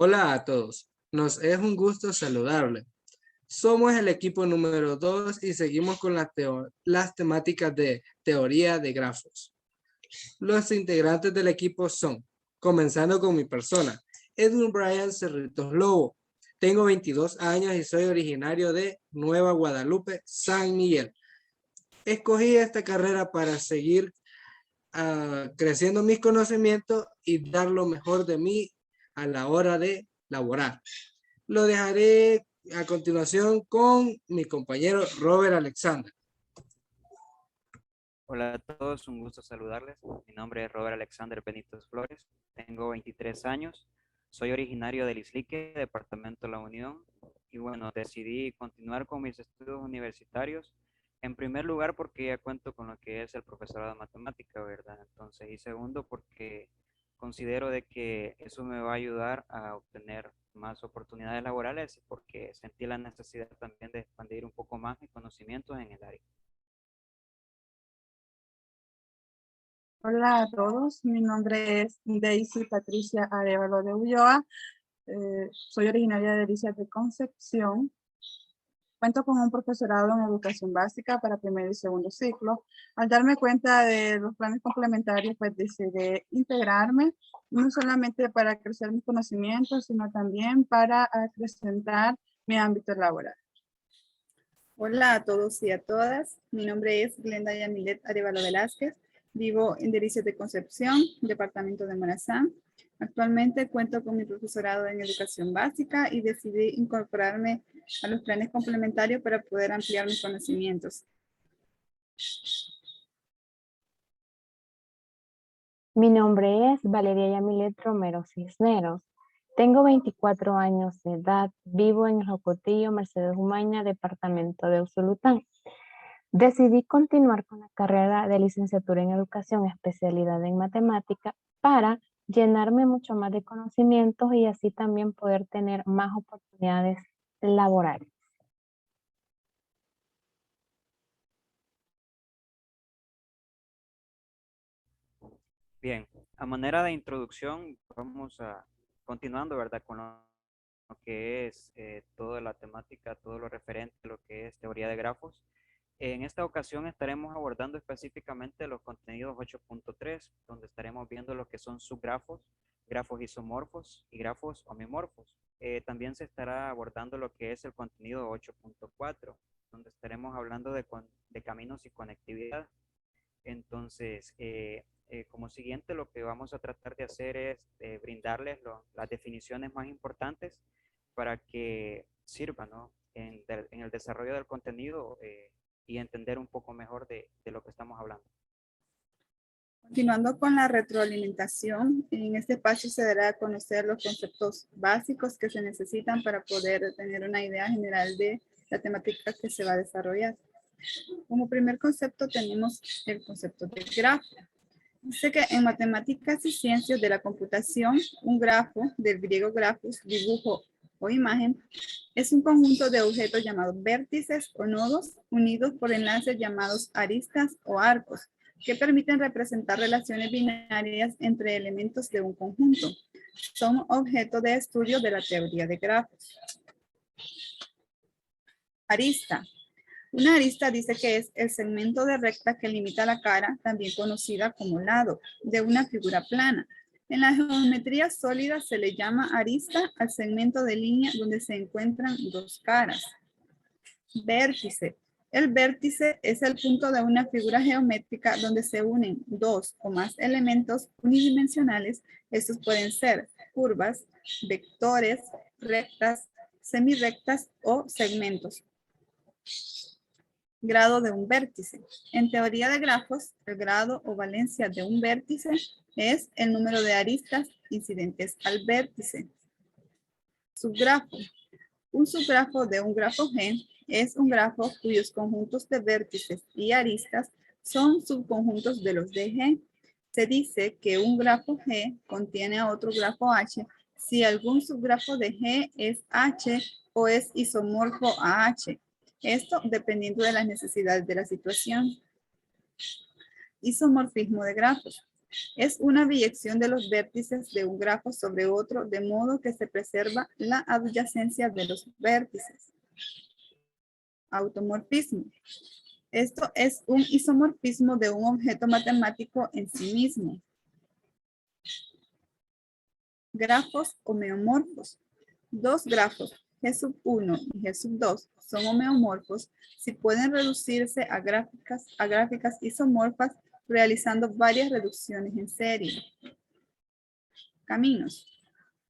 Hola a todos, nos es un gusto saludarle. Somos el equipo número 2 y seguimos con las temáticas de teoría de grafos. Los integrantes del equipo son, comenzando con mi persona, Edwin Brian Cerritos Lobo. Tengo 22 años y soy originario de Nueva Guadalupe, San Miguel. Escogí esta carrera para seguir creciendo mis conocimientos y dar lo mejor de mí a la hora de laborar. Lo dejaré a continuación con mi compañero Robert Alexander. Hola a todos, un gusto saludarles. Mi nombre es Robert Alexander Benítez Flores, tengo 23 años, soy originario del Islique, departamento de La Unión, y bueno, decidí continuar con mis estudios universitarios, en primer lugar porque ya cuento con lo que es el profesorado de matemática, ¿verdad? Entonces, y segundo porque considero de que eso me va a ayudar a obtener más oportunidades laborales, porque sentí la necesidad también de expandir un poco más mis conocimientos en el área. Hola a todos, mi nombre es Daisy Patricia Arevalo de Ulloa, soy originaria de Delicias de Concepción. Cuento con un profesorado en educación básica para primer y segundo ciclo. Al darme cuenta de los planes complementarios, pues decidí integrarme, no solamente para crecer mis conocimientos, sino también para acrecentar mi ámbito laboral. Hola a todos y a todas, mi nombre es Glenda Yamilet Arevalo Velázquez, vivo en Delicias de Concepción, departamento de Morazán. Actualmente cuento con mi profesorado en educación básica y decidí incorporarme a los planes complementarios para poder ampliar mis conocimientos. Mi nombre es Valeria Yamilet Romero Cisneros. Tengo 24 años de edad, vivo en Jocotillo, Mercedes Umaña, departamento de Usulután. Decidí continuar con la carrera de licenciatura en educación, especialidad en matemática, para llenarme mucho más de conocimientos y así también poder tener más oportunidades laborales. Bien, a manera de introducción, vamos a continuando, ¿verdad? Con lo que es toda la temática, todo lo referente a lo que es teoría de grafos. En esta ocasión estaremos abordando específicamente los contenidos 8.3, donde estaremos viendo lo que son subgrafos, grafos isomorfos y grafos homomorfos. También se estará abordando lo que es el contenido 8.4, donde estaremos hablando de caminos y conectividad. Entonces, como siguiente, lo que vamos a tratar de hacer es brindarles las definiciones más importantes para que sirvan, ¿no? en el desarrollo del contenido y entender un poco mejor de lo que estamos hablando. Continuando con la retroalimentación, en este espacio se dará a conocer los conceptos básicos que se necesitan para poder tener una idea general de la temática que se va a desarrollar. Como primer concepto tenemos el concepto de grafo. Dice que en matemáticas y ciencias de la computación, un grafo, del griego grafos, dibujo o imagen, es un conjunto de objetos llamados vértices o nodos unidos por enlaces llamados aristas o arcos, que permiten representar relaciones binarias entre elementos de un conjunto. Son objeto de estudio de la teoría de grafos. Arista. Una arista dice que es el segmento de recta que limita la cara, también conocida como lado, de una figura plana. En la geometría sólida se le llama arista al segmento de línea donde se encuentran dos caras. Vértice. El vértice es el punto de una figura geométrica donde se unen dos o más elementos unidimensionales. Estos pueden ser curvas, vectores, rectas, semirrectas o segmentos. Grado de un vértice. En teoría de grafos, el grado o valencia de un vértice es el número de aristas incidentes al vértice. Subgrafo. Un subgrafo de un grafo G es un grafo cuyos conjuntos de vértices y aristas son subconjuntos de los de G. Se dice que un grafo G contiene a otro grafo H si algún subgrafo de G es H o es isomorfo a H. Esto dependiendo de las necesidades de la situación. Isomorfismo de grafos. Es una biyección de los vértices de un grafo sobre otro, de modo que se preserva la adyacencia de los vértices. Automorfismo. Esto es un isomorfismo de un objeto matemático en sí mismo. Grafos homeomorfos. Dos grafos, G1 y G2, son homeomorfos si pueden reducirse a gráficas isomorfas realizando varias reducciones en serie. Caminos.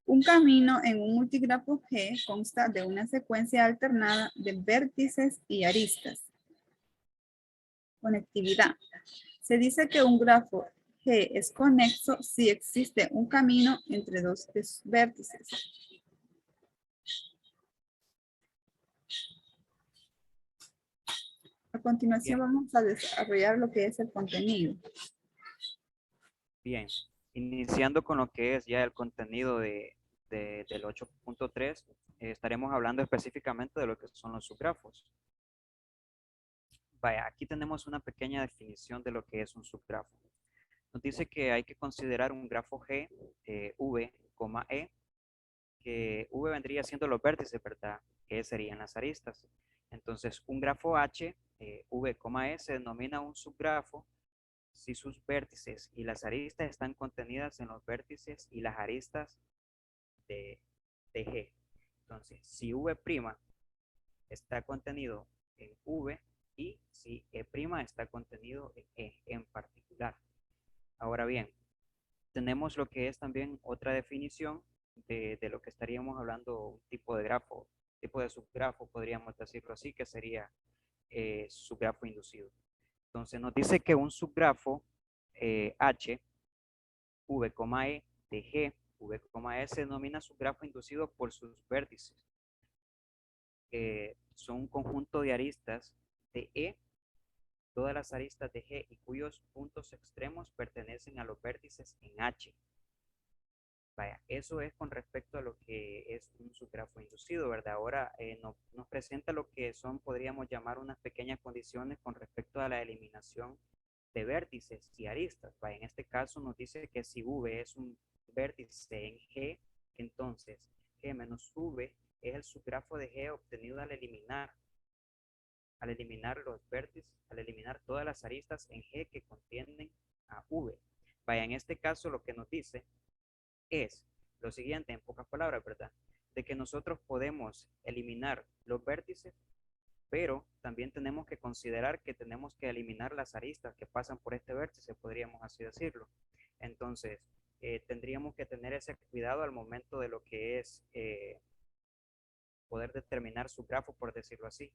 Un camino en un multigrafo G consta de una secuencia alternada de vértices y aristas. Conectividad. Se dice que un grafo G es conexo si existe un camino entre dos de sus vértices. A continuación Bien. vamos a desarrollar lo que es el contenido. Bien, iniciando con lo que es ya el contenido del 8.3, estaremos hablando específicamente de lo que son los subgrafos. Vaya, aquí tenemos una pequeña definición de lo que es un subgrafo. Nos dice que hay que considerar un grafo G, V, E, que V vendría siendo los vértices, ¿verdad? E serían las aristas. Entonces, un grafo H, V, E, se denomina un subgrafo si sus vértices y las aristas están contenidas en los vértices y las aristas de G. Entonces, si V' está contenido en V y si E' está contenido en E en particular. Ahora bien, tenemos lo que es también otra definición de lo que estaríamos hablando, un tipo de grafo, tipo de subgrafo, podríamos decirlo así, que sería subgrafo inducido. Entonces nos dice que un subgrafo H, V, E de G, V, E se denomina subgrafo inducido por sus vértices. Son un conjunto de aristas de E, todas las aristas de G y cuyos puntos extremos pertenecen a los vértices en H. Vaya, eso es con respecto a lo que es un subgrafo inducido, ¿verdad? Ahora nos presenta lo que son, podríamos llamar unas pequeñas condiciones con respecto a la eliminación de vértices y aristas. Vaya, en este caso nos dice que si V es un vértice en G, entonces G menos V es el subgrafo de G obtenido al eliminar los vértices, al eliminar todas las aristas en G que contienen a V. Vaya, en este caso lo que nos dice es lo siguiente, en pocas palabras, ¿verdad? De que nosotros podemos eliminar los vértices, pero también tenemos que considerar que tenemos que eliminar las aristas que pasan por este vértice, podríamos así decirlo. Entonces, tendríamos que tener ese cuidado al momento de lo que es poder determinar su grafo, por decirlo así.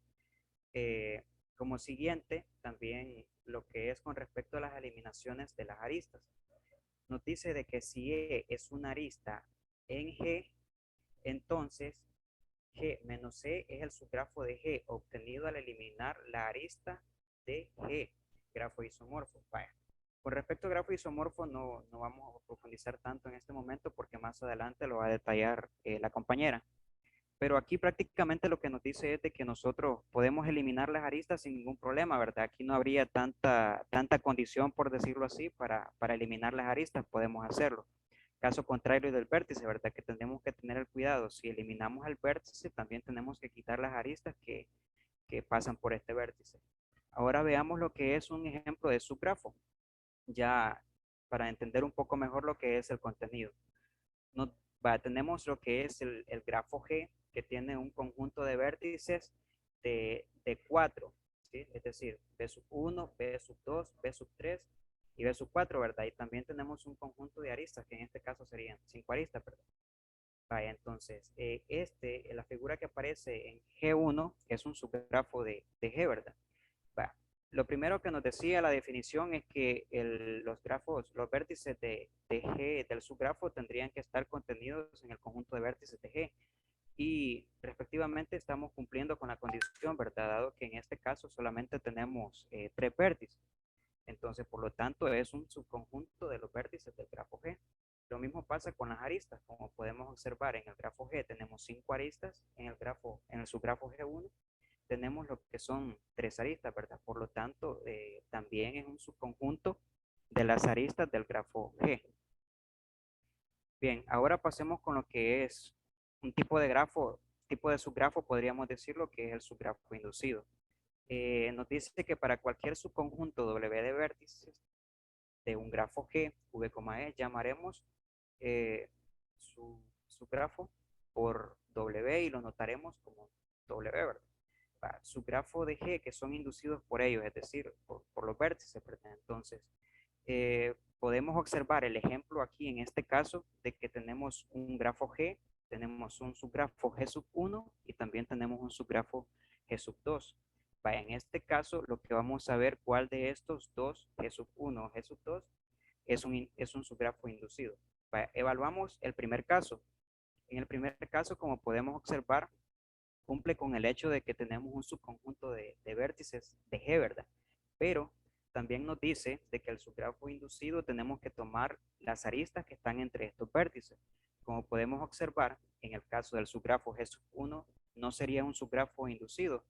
Como siguiente, también lo que es con respecto a las eliminaciones de las aristas. Nos dice de que si E es una arista en G, entonces G menos E es el subgrafo de G obtenido al eliminar la arista de G, grafo isomorfo. Vaya. Con respecto al grafo isomorfo no vamos a profundizar tanto en este momento porque más adelante lo va a detallar la compañera. Pero aquí prácticamente lo que nos dice es de que nosotros podemos eliminar las aristas sin ningún problema, ¿verdad? Aquí no habría tanta condición, por decirlo así, para eliminar las aristas, podemos hacerlo. Caso contrario del vértice, ¿verdad? Que tenemos que tener el cuidado. Si eliminamos el vértice, también tenemos que quitar las aristas que pasan por este vértice. Ahora veamos lo que es un ejemplo de subgrafo, ya para entender un poco mejor lo que es el contenido. Tenemos lo que es el grafo G, que tiene un conjunto de vértices de 4, ¿sí? Es decir, B sub 1, B sub 2, B sub 3 y B sub 4, ¿verdad? Y también tenemos un conjunto de aristas, que en este caso serían 5 aristas, ¿verdad? Vaya, entonces, la figura que aparece en G1 es un subgrafo de G, ¿verdad? Vaya, lo primero que nos decía la definición es que los vértices de G del subgrafo tendrían que estar contenidos en el conjunto de vértices de G. Y respectivamente estamos cumpliendo con la condición, ¿verdad? Dado que en este caso solamente tenemos 3 vértices. Entonces, por lo tanto, es un subconjunto de los vértices del grafo G. Lo mismo pasa con las aristas. Como podemos observar en el grafo G tenemos 5 aristas, en el subgrafo G1 tenemos lo que son 3 aristas, ¿verdad? Por lo tanto, también es un subconjunto de las aristas del grafo G. Bien, ahora pasemos con lo que es un tipo de grafo, tipo de subgrafo, podríamos decirlo que es el subgrafo inducido. Nos dice que para cualquier subconjunto W de vértices de un grafo G, V, E, llamaremos su grafo por W y lo notaremos como W, ¿verdad? Su grafo de G que son inducidos por ellos, es decir, por los vértices, ¿verdad? Entonces, podemos observar el ejemplo aquí en este caso de que tenemos un grafo G, tenemos un subgrafo G sub 1 y también tenemos un subgrafo G sub 2. En este caso, lo que vamos a ver cuál de estos dos, G sub 1 o G sub 2, es un subgrafo inducido. Evaluamos el primer caso. En el primer caso, como podemos observar, cumple con el hecho de que tenemos un subconjunto de vértices de G, ¿verdad? Pero también nos dice de que el subgrafo inducido tenemos que tomar las aristas que están entre estos vértices. Como podemos observar, en el caso del subgrafo G sub 1, no sería un subgrafo inducido,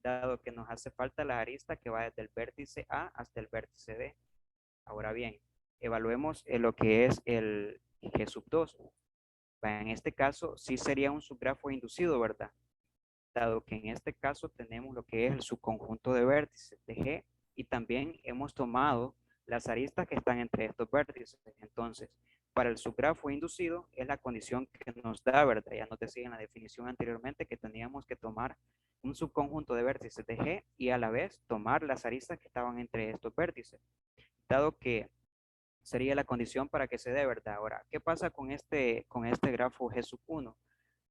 dado que nos hace falta la arista que va desde el vértice A hasta el vértice D. Ahora bien, evaluemos lo que es el G sub 2. En este caso, sí sería un subgrafo inducido, ¿verdad? Dado que en este caso tenemos lo que es el subconjunto de vértices de G y también hemos tomado las aristas que están entre estos vértices. Entonces, para el subgrafo inducido es la condición que nos da, ¿verdad? Ya nos decía en la definición anteriormente que teníamos que tomar un subconjunto de vértices de G y a la vez tomar las aristas que estaban entre estos vértices. Dado que sería la condición para que se dé, ¿verdad? Ahora, ¿qué pasa con este grafo G sub 1?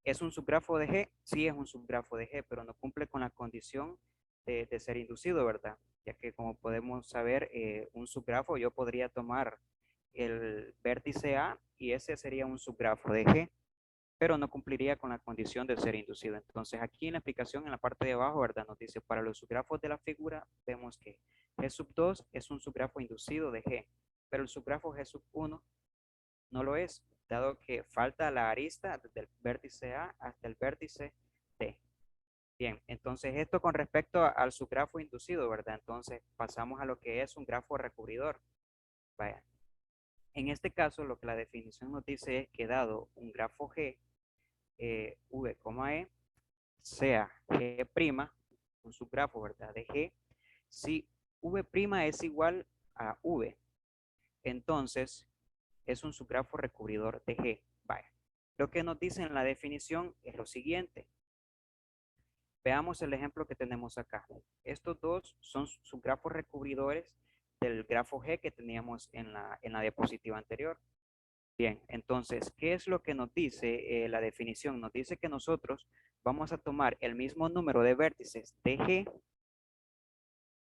¿Es un subgrafo de G? Sí, es un subgrafo de G, pero no cumple con la condición de ser inducido, ¿verdad? Ya que como podemos saber, un subgrafo, yo podría tomar el vértice A y ese sería un subgrafo de G, pero no cumpliría con la condición de ser inducido. Entonces aquí en la explicación, en la parte de abajo, ¿verdad? Nos dice, para los subgrafos de la figura, vemos que G sub 2 es un subgrafo inducido de G, pero el subgrafo G sub 1 no lo es, dado que falta la arista desde el vértice A hasta el vértice D. Bien, entonces esto con respecto al subgrafo inducido, ¿verdad? Entonces pasamos a lo que es un grafo recubridor. Vaya. En este caso, lo que la definición nos dice es que dado un grafo G, V, E, sea G', un subgrafo, ¿verdad? De G, si V' es igual a V, entonces es un subgrafo recubridor de G. Vaya. Lo que nos dice en la definición es lo siguiente. Veamos el ejemplo que tenemos acá. Estos dos son subgrafos recubridores del grafo G que teníamos en la diapositiva anterior. Bien, entonces, ¿qué es lo que nos dice la definición? Nos dice que nosotros vamos a tomar el mismo número de vértices de G,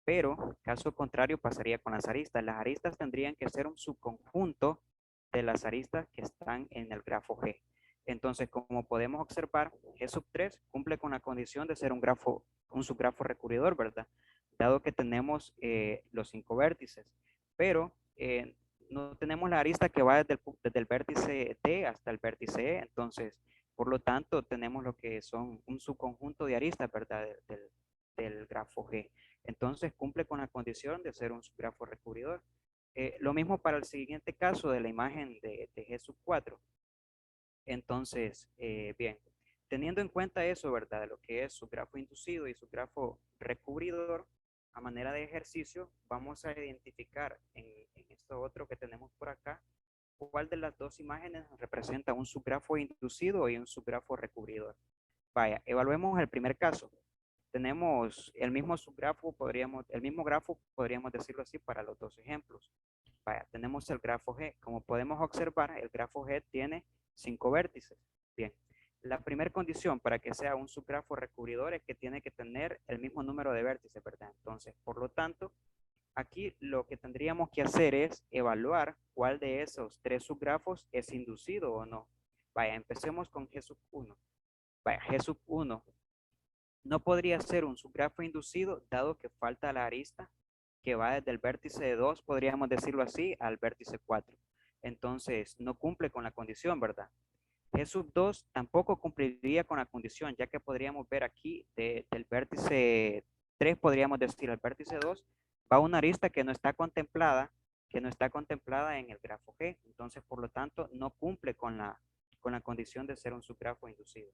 pero caso contrario pasaría con las aristas. Las aristas tendrían que ser un subconjunto de las aristas que están en el grafo G. Entonces, como podemos observar, G sub 3 cumple con la condición de ser un subgrafo recubridor, ¿verdad? Dado que tenemos los 5 vértices, pero no tenemos la arista que va desde el vértice D hasta el vértice E, entonces, por lo tanto, tenemos lo que son un subconjunto de aristas, ¿verdad? Del grafo G. Entonces, cumple con la condición de ser un subgrafo recubridor. Lo mismo para el siguiente caso de la imagen de G sub 4. Entonces, bien, teniendo en cuenta eso, ¿verdad? Lo que es subgrafo inducido y subgrafo recubridor, a manera de ejercicio, vamos a identificar en esto otro que tenemos por acá, cuál de las dos imágenes representa un subgrafo inducido y un subgrafo recubridor. Vaya, evaluemos el primer caso. Tenemos el mismo subgrafo, el mismo grafo, podríamos decirlo así, para los dos ejemplos. Vaya, tenemos el grafo G. Como podemos observar, el grafo G tiene 5 vértices. Bien, la primera condición para que sea un subgrafo recubridor es que tiene que tener el mismo número de vértices, ¿verdad? Entonces, por lo tanto, aquí lo que tendríamos que hacer es evaluar cuál de esos 3 subgrafos es inducido o no. Vaya, empecemos con G sub 1. Vaya, G sub 1 no podría ser un subgrafo inducido dado que falta la arista que va desde el vértice 2, podríamos decirlo así, al vértice 4. Entonces, no cumple con la condición, ¿verdad? G sub 2 tampoco cumpliría con la condición, ya que podríamos ver aquí del vértice 3, podríamos decir al vértice 2, va una arista que no está contemplada que no está contemplada en el grafo G. Entonces, por lo tanto, no cumple con la condición de ser un subgrafo inducido.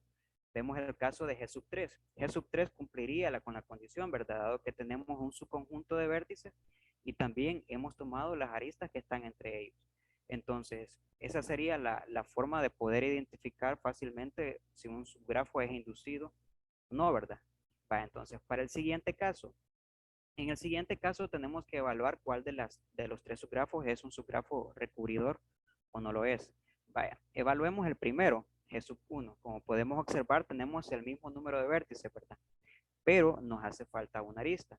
Vemos el caso de G sub 3. G sub 3 cumpliría con la condición, ¿verdad? Dado que tenemos un subconjunto de vértices y también hemos tomado las aristas que están entre ellos. Entonces, esa sería la forma de poder identificar fácilmente si un subgrafo es inducido o no, ¿verdad? Entonces, para el siguiente caso, en el siguiente caso tenemos que evaluar cuál de los tres subgrafos es un subgrafo recubridor o no lo es. Vaya, evaluemos el primero, G sub 1. Como podemos observar, tenemos el mismo número de vértices, ¿verdad? Pero nos hace falta una arista.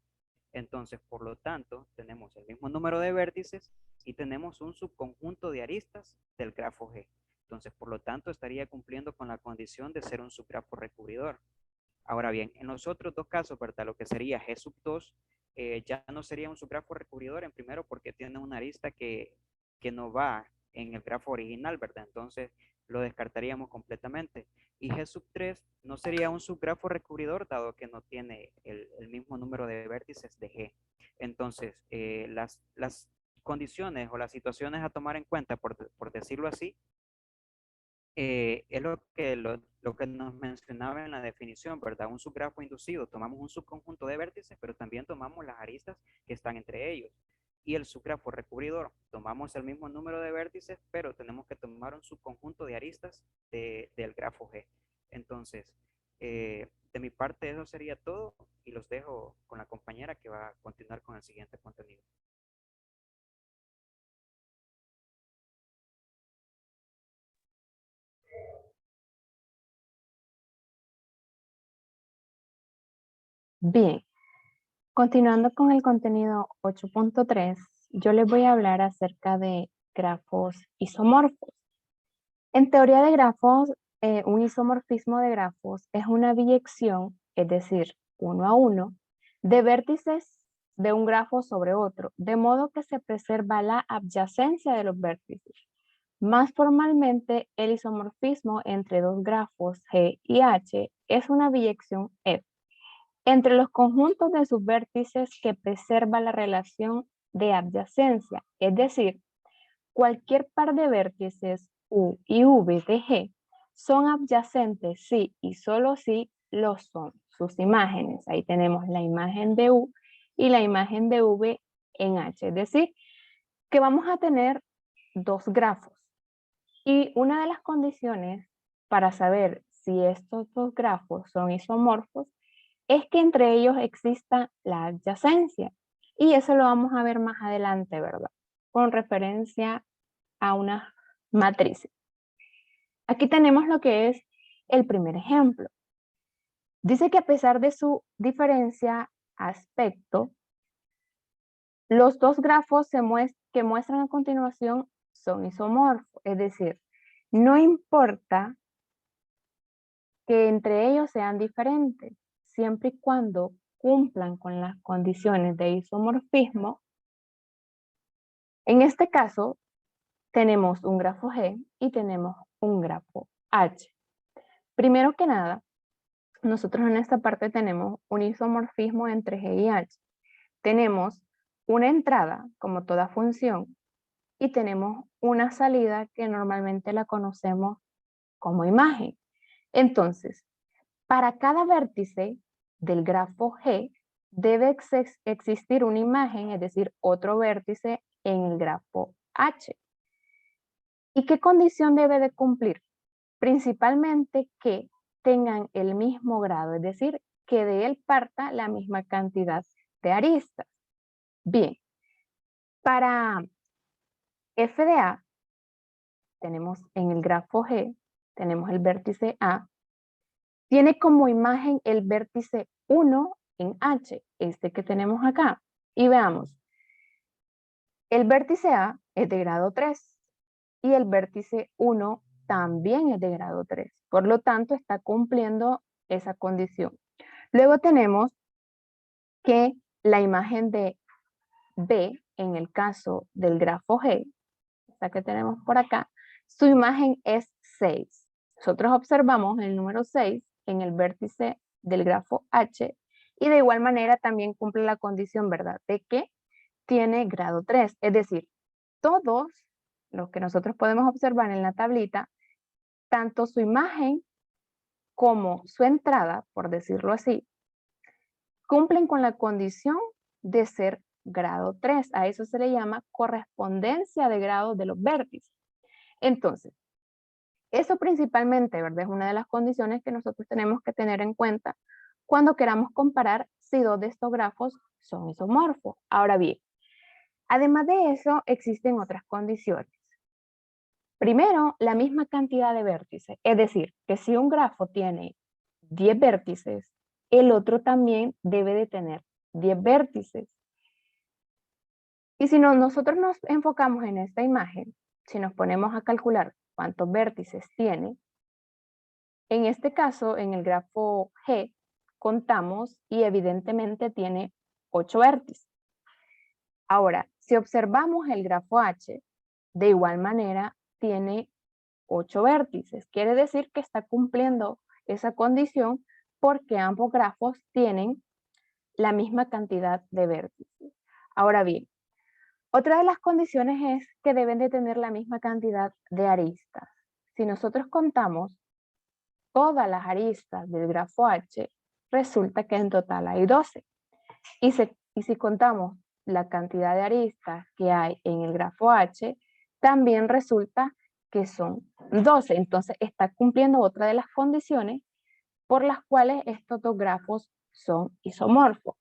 Entonces, por lo tanto, tenemos el mismo número de vértices y tenemos un subconjunto de aristas del grafo G. Entonces, por lo tanto, estaría cumpliendo con la condición de ser un subgrafo recubridor. Ahora bien, en los otros dos casos, ¿verdad? Lo que sería G sub 2, ya no sería un subgrafo recubridor en primero porque tiene una arista que no va en el grafo original, ¿verdad? Entonces lo descartaríamos completamente. Y G sub 3 no sería un subgrafo recubridor dado que no tiene el mismo número de vértices de G. Entonces, las condiciones o las situaciones a tomar en cuenta, por decirlo así, es lo que nos mencionaba en la definición, ¿verdad? Un subgrafo inducido, tomamos un subconjunto de vértices, pero también tomamos las aristas que están entre ellos. Y el subgrafo recubridor, tomamos el mismo número de vértices, pero tenemos que tomar un subconjunto de aristas del grafo G. Entonces, de mi parte eso sería todo y los dejo con la compañera que va a continuar con el siguiente contenido. Bien, continuando con el contenido 8.3, yo les voy a hablar acerca de grafos isomorfos. En teoría de grafos, un isomorfismo de grafos es una biyección, es decir, uno a uno, de vértices de un grafo sobre otro, de modo que se preserva la adyacencia de los vértices. Más formalmente, el isomorfismo entre dos grafos G y H es una biyección F entre los conjuntos de sus vértices que preserva la relación de adyacencia, es decir, cualquier par de vértices U y V de G son adyacentes si y solo si lo son sus imágenes. Ahí tenemos la imagen de U y la imagen de V en H, es decir, que vamos a tener dos grafos. Y una de las condiciones para saber si estos dos grafos son isomorfos es que entre ellos exista la adyacencia. Y eso lo vamos a ver más adelante, ¿verdad? Con referencia a una matriz. Aquí tenemos lo que es el primer ejemplo. Dice que a pesar de su diferencia aspecto, los dos grafos que muestran a continuación son isomorfos. Es decir, no importa que entre ellos sean diferentes, siempre y cuando cumplan con las condiciones de isomorfismo. En este caso, tenemos un grafo G y tenemos un grafo H. Primero que nada, nosotros en esta parte tenemos un isomorfismo entre G y H. Tenemos una entrada, como toda función, y tenemos una salida que normalmente la conocemos como imagen. Entonces, para cada vértice del grafo G debe existir una imagen, es decir, otro vértice en el grafo H. ¿Y qué condición debe de cumplir? Principalmente que tengan el mismo grado, es decir, que de él parta la misma cantidad de aristas. Bien, para f de A, tenemos en el grafo G, tenemos el vértice A, tiene como imagen el vértice 1 en H, este que tenemos acá. Y veamos, el vértice A es de grado 3 y el vértice 1 también es de grado 3. Por lo tanto, está cumpliendo esa condición. Luego tenemos que la imagen de B, en el caso del grafo G, esta que tenemos por acá, su imagen es 6. Nosotros observamos el número 6 en el vértice del grafo H y de igual manera también cumple la condición, ¿verdad? De que tiene grado 3, es decir, todos los que nosotros podemos observar en la tablita, tanto su imagen como su entrada, por decirlo así, cumplen con la condición de ser grado 3. A eso se le llama correspondencia de grado de los vértices. Entonces, eso principalmente, ¿verdad? Es una de las condiciones que nosotros tenemos que tener en cuenta cuando queramos comparar si dos de estos grafos son isomorfos. Ahora bien, además de eso, existen otras condiciones. Primero, la misma cantidad de vértices. Es decir, que si un grafo tiene 10 vértices, el otro también debe de tener 10 vértices. Y si nosotros nos enfocamos en esta imagen, si nos ponemos a calcular cuántos vértices tiene, en este caso, en el grafo G, contamos y evidentemente tiene 8 vértices. Ahora, si observamos el grafo H, de igual manera tiene 8 vértices. Quiere decir que está cumpliendo esa condición porque ambos grafos tienen la misma cantidad de vértices. Ahora bien, otra de las condiciones es que deben de tener la misma cantidad de aristas. Si nosotros contamos todas las aristas del grafo H, resulta que en total hay 12. Y si contamos la cantidad de aristas que hay en el grafo H, también resulta que son 12. Entonces está cumpliendo otra de las condiciones por las cuales estos dos grafos son isomorfos.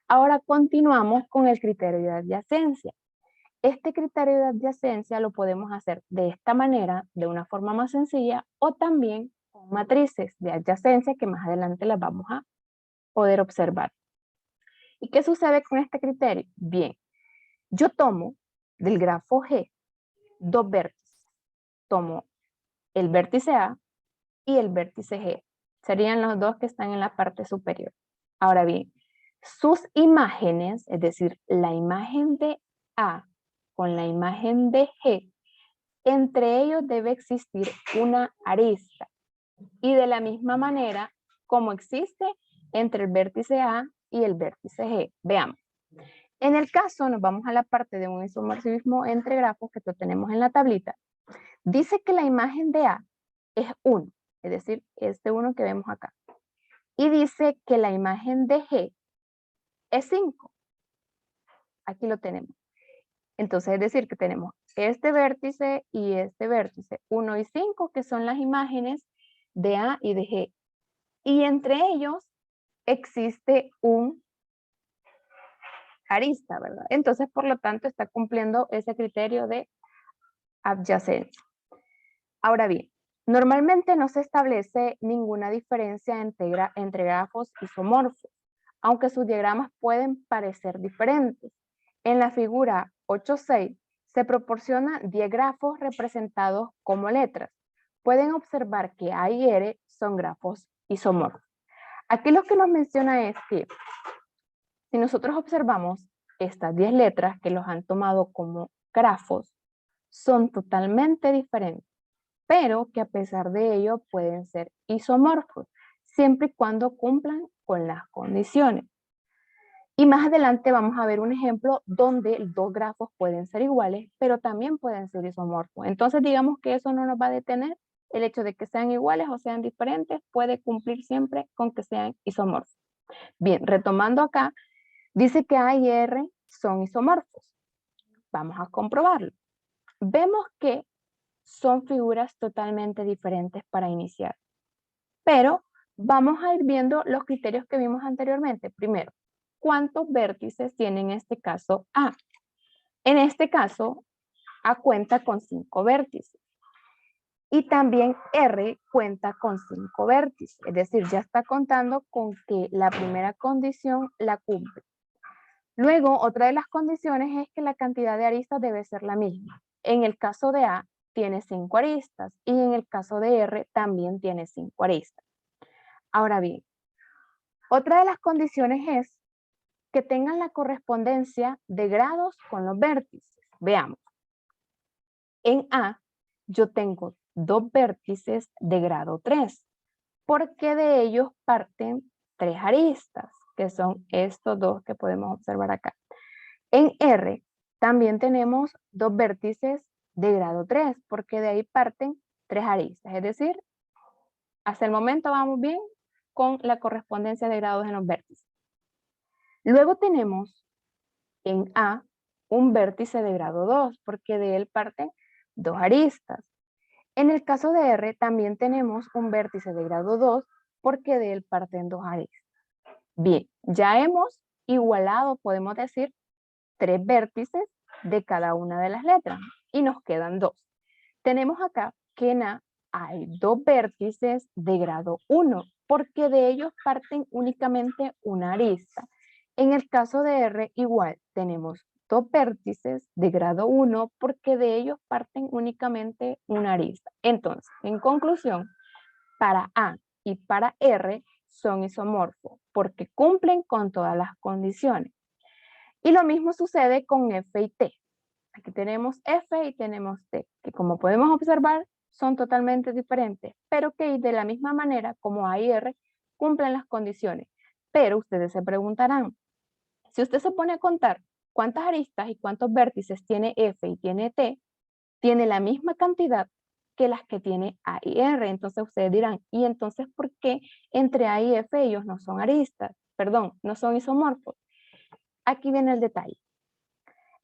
Ahora continuamos con el criterio de adyacencia. Este criterio de adyacencia lo podemos hacer de esta manera, de una forma más sencilla, o también con matrices de adyacencia que más adelante las vamos a poder observar. ¿Y qué sucede con este criterio? Bien, yo tomo del grafo G dos vértices. Tomo el vértice A y el vértice G. Serían los dos que están en la parte superior. Ahora bien, sus imágenes, es decir, la imagen de A con la imagen de G, entre ellos debe existir una arista. Y de la misma manera como existe entre el vértice A y el vértice G. Veamos. En el caso, nos vamos a la parte de un isomorfismo entre grafos que tenemos en la tablita. Dice que la imagen de A es 1, es decir, este 1 que vemos acá. Y dice que la imagen de G es 5. Aquí lo tenemos. Entonces, es decir, que tenemos este vértice y este vértice, 1 y 5, que son las imágenes de A y de G. Y entre ellos existe un arista, ¿verdad? Entonces, por lo tanto, está cumpliendo ese criterio de adyacencia. Ahora bien, normalmente no se establece ninguna diferencia entre grafos isomorfos, aunque sus diagramas pueden parecer diferentes. En la figura 8.6 se proporciona 10 grafos representados como letras. Pueden observar que A y R son grafos isomorfos. Aquí lo que nos menciona es que si nosotros observamos estas 10 letras que los han tomado como grafos, son totalmente diferentes, pero que a pesar de ello pueden ser isomorfos, siempre y cuando cumplan con las condiciones. Y más adelante vamos a ver un ejemplo donde dos grafos pueden ser iguales, pero también pueden ser isomorfos. Entonces digamos que eso no nos va a detener. El hecho de que sean iguales o sean diferentes puede cumplir siempre con que sean isomorfos. Bien, retomando acá, dice que A y R son isomorfos. Vamos a comprobarlo. Vemos que son figuras totalmente diferentes para iniciar. Pero vamos a ir viendo los criterios que vimos anteriormente. Primero, ¿cuántos vértices tiene en este caso A? En este caso, A cuenta con 5 vértices. Y también R cuenta con 5 vértices. Es decir, ya está contando con que la primera condición la cumple. Luego, otra de las condiciones es que la cantidad de aristas debe ser la misma. En el caso de A, tiene 5 aristas y en el caso de R también tiene 5 aristas. Ahora bien, otra de las condiciones es que tengan la correspondencia de grados con los vértices. Veamos. En A, yo tengo 2 vértices de grado 3, porque de ellos parten 3 aristas, que son estos dos que podemos observar acá. En R, también tenemos dos vértices de grado 3, porque de ahí parten 3 aristas. Es decir, hasta el momento vamos bien con la correspondencia de grados en los vértices. Luego tenemos en A un vértice de grado 2, porque de él parten 2 aristas. En el caso de R también tenemos un vértice de grado 2, porque de él parten 2 aristas. Bien, ya hemos igualado, podemos decir, 3 vértices de cada una de las letras y nos quedan 2. Tenemos acá que en A hay 2 vértices de grado 1, porque de ellos parten únicamente una arista. En el caso de R igual tenemos 2 vértices de grado 1, porque de ellos parten únicamente una arista. Entonces, en conclusión, para A y para R son isomorfos, porque cumplen con todas las condiciones. Y lo mismo sucede con F y T. Aquí tenemos F y tenemos T, que como podemos observar son totalmente diferentes, pero que de la misma manera como A y R cumplen las condiciones. Pero ustedes se preguntarán, si usted se pone a contar cuántas aristas y cuántos vértices tiene F y tiene T, tiene la misma cantidad que las que tiene A y R. Entonces ustedes dirán, ¿y entonces por qué entre A y F ellos no son aristas? Perdón, no son isomorfos. Aquí viene el detalle.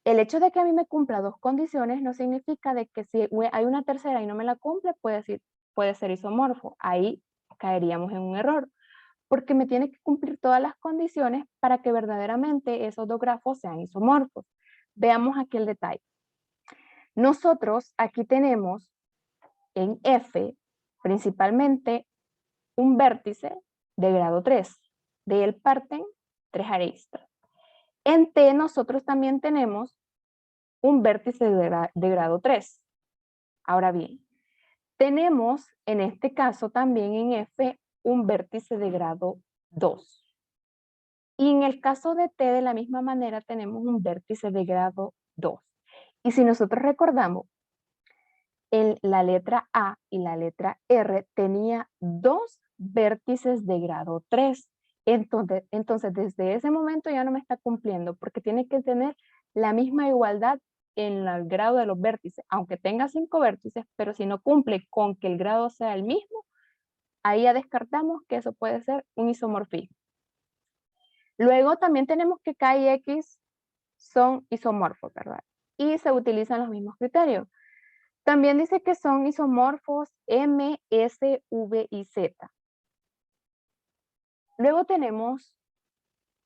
El hecho de que a mí me cumpla 2 condiciones no significa de que si hay una tercera y no me la cumple, puede ser isomorfo. Ahí caeríamos en un error, porque me tiene que cumplir todas las condiciones para que verdaderamente esos 2 grafos sean isomorfos. Veamos aquí el detalle. Nosotros aquí tenemos en F principalmente un vértice de grado 3. De él parten 3 aristas. En T nosotros también tenemos un vértice de grado 3. Ahora bien, tenemos en este caso también en F un vértice de grado 2. Y en el caso de T de la misma manera tenemos un vértice de grado 2. Y si nosotros recordamos, en la letra A y la letra R tenía 2 vértices de grado 3. Entonces, desde ese momento ya no me está cumpliendo porque tiene que tener la misma igualdad en el grado de los vértices, aunque tenga 5 vértices, pero si no cumple con que el grado sea el mismo, ahí ya descartamos que eso puede ser un isomorfismo. Luego también tenemos que K y X son isomorfos, ¿verdad? Y se utilizan los mismos criterios. También dice que son isomorfos M, S, V y Z. Luego tenemos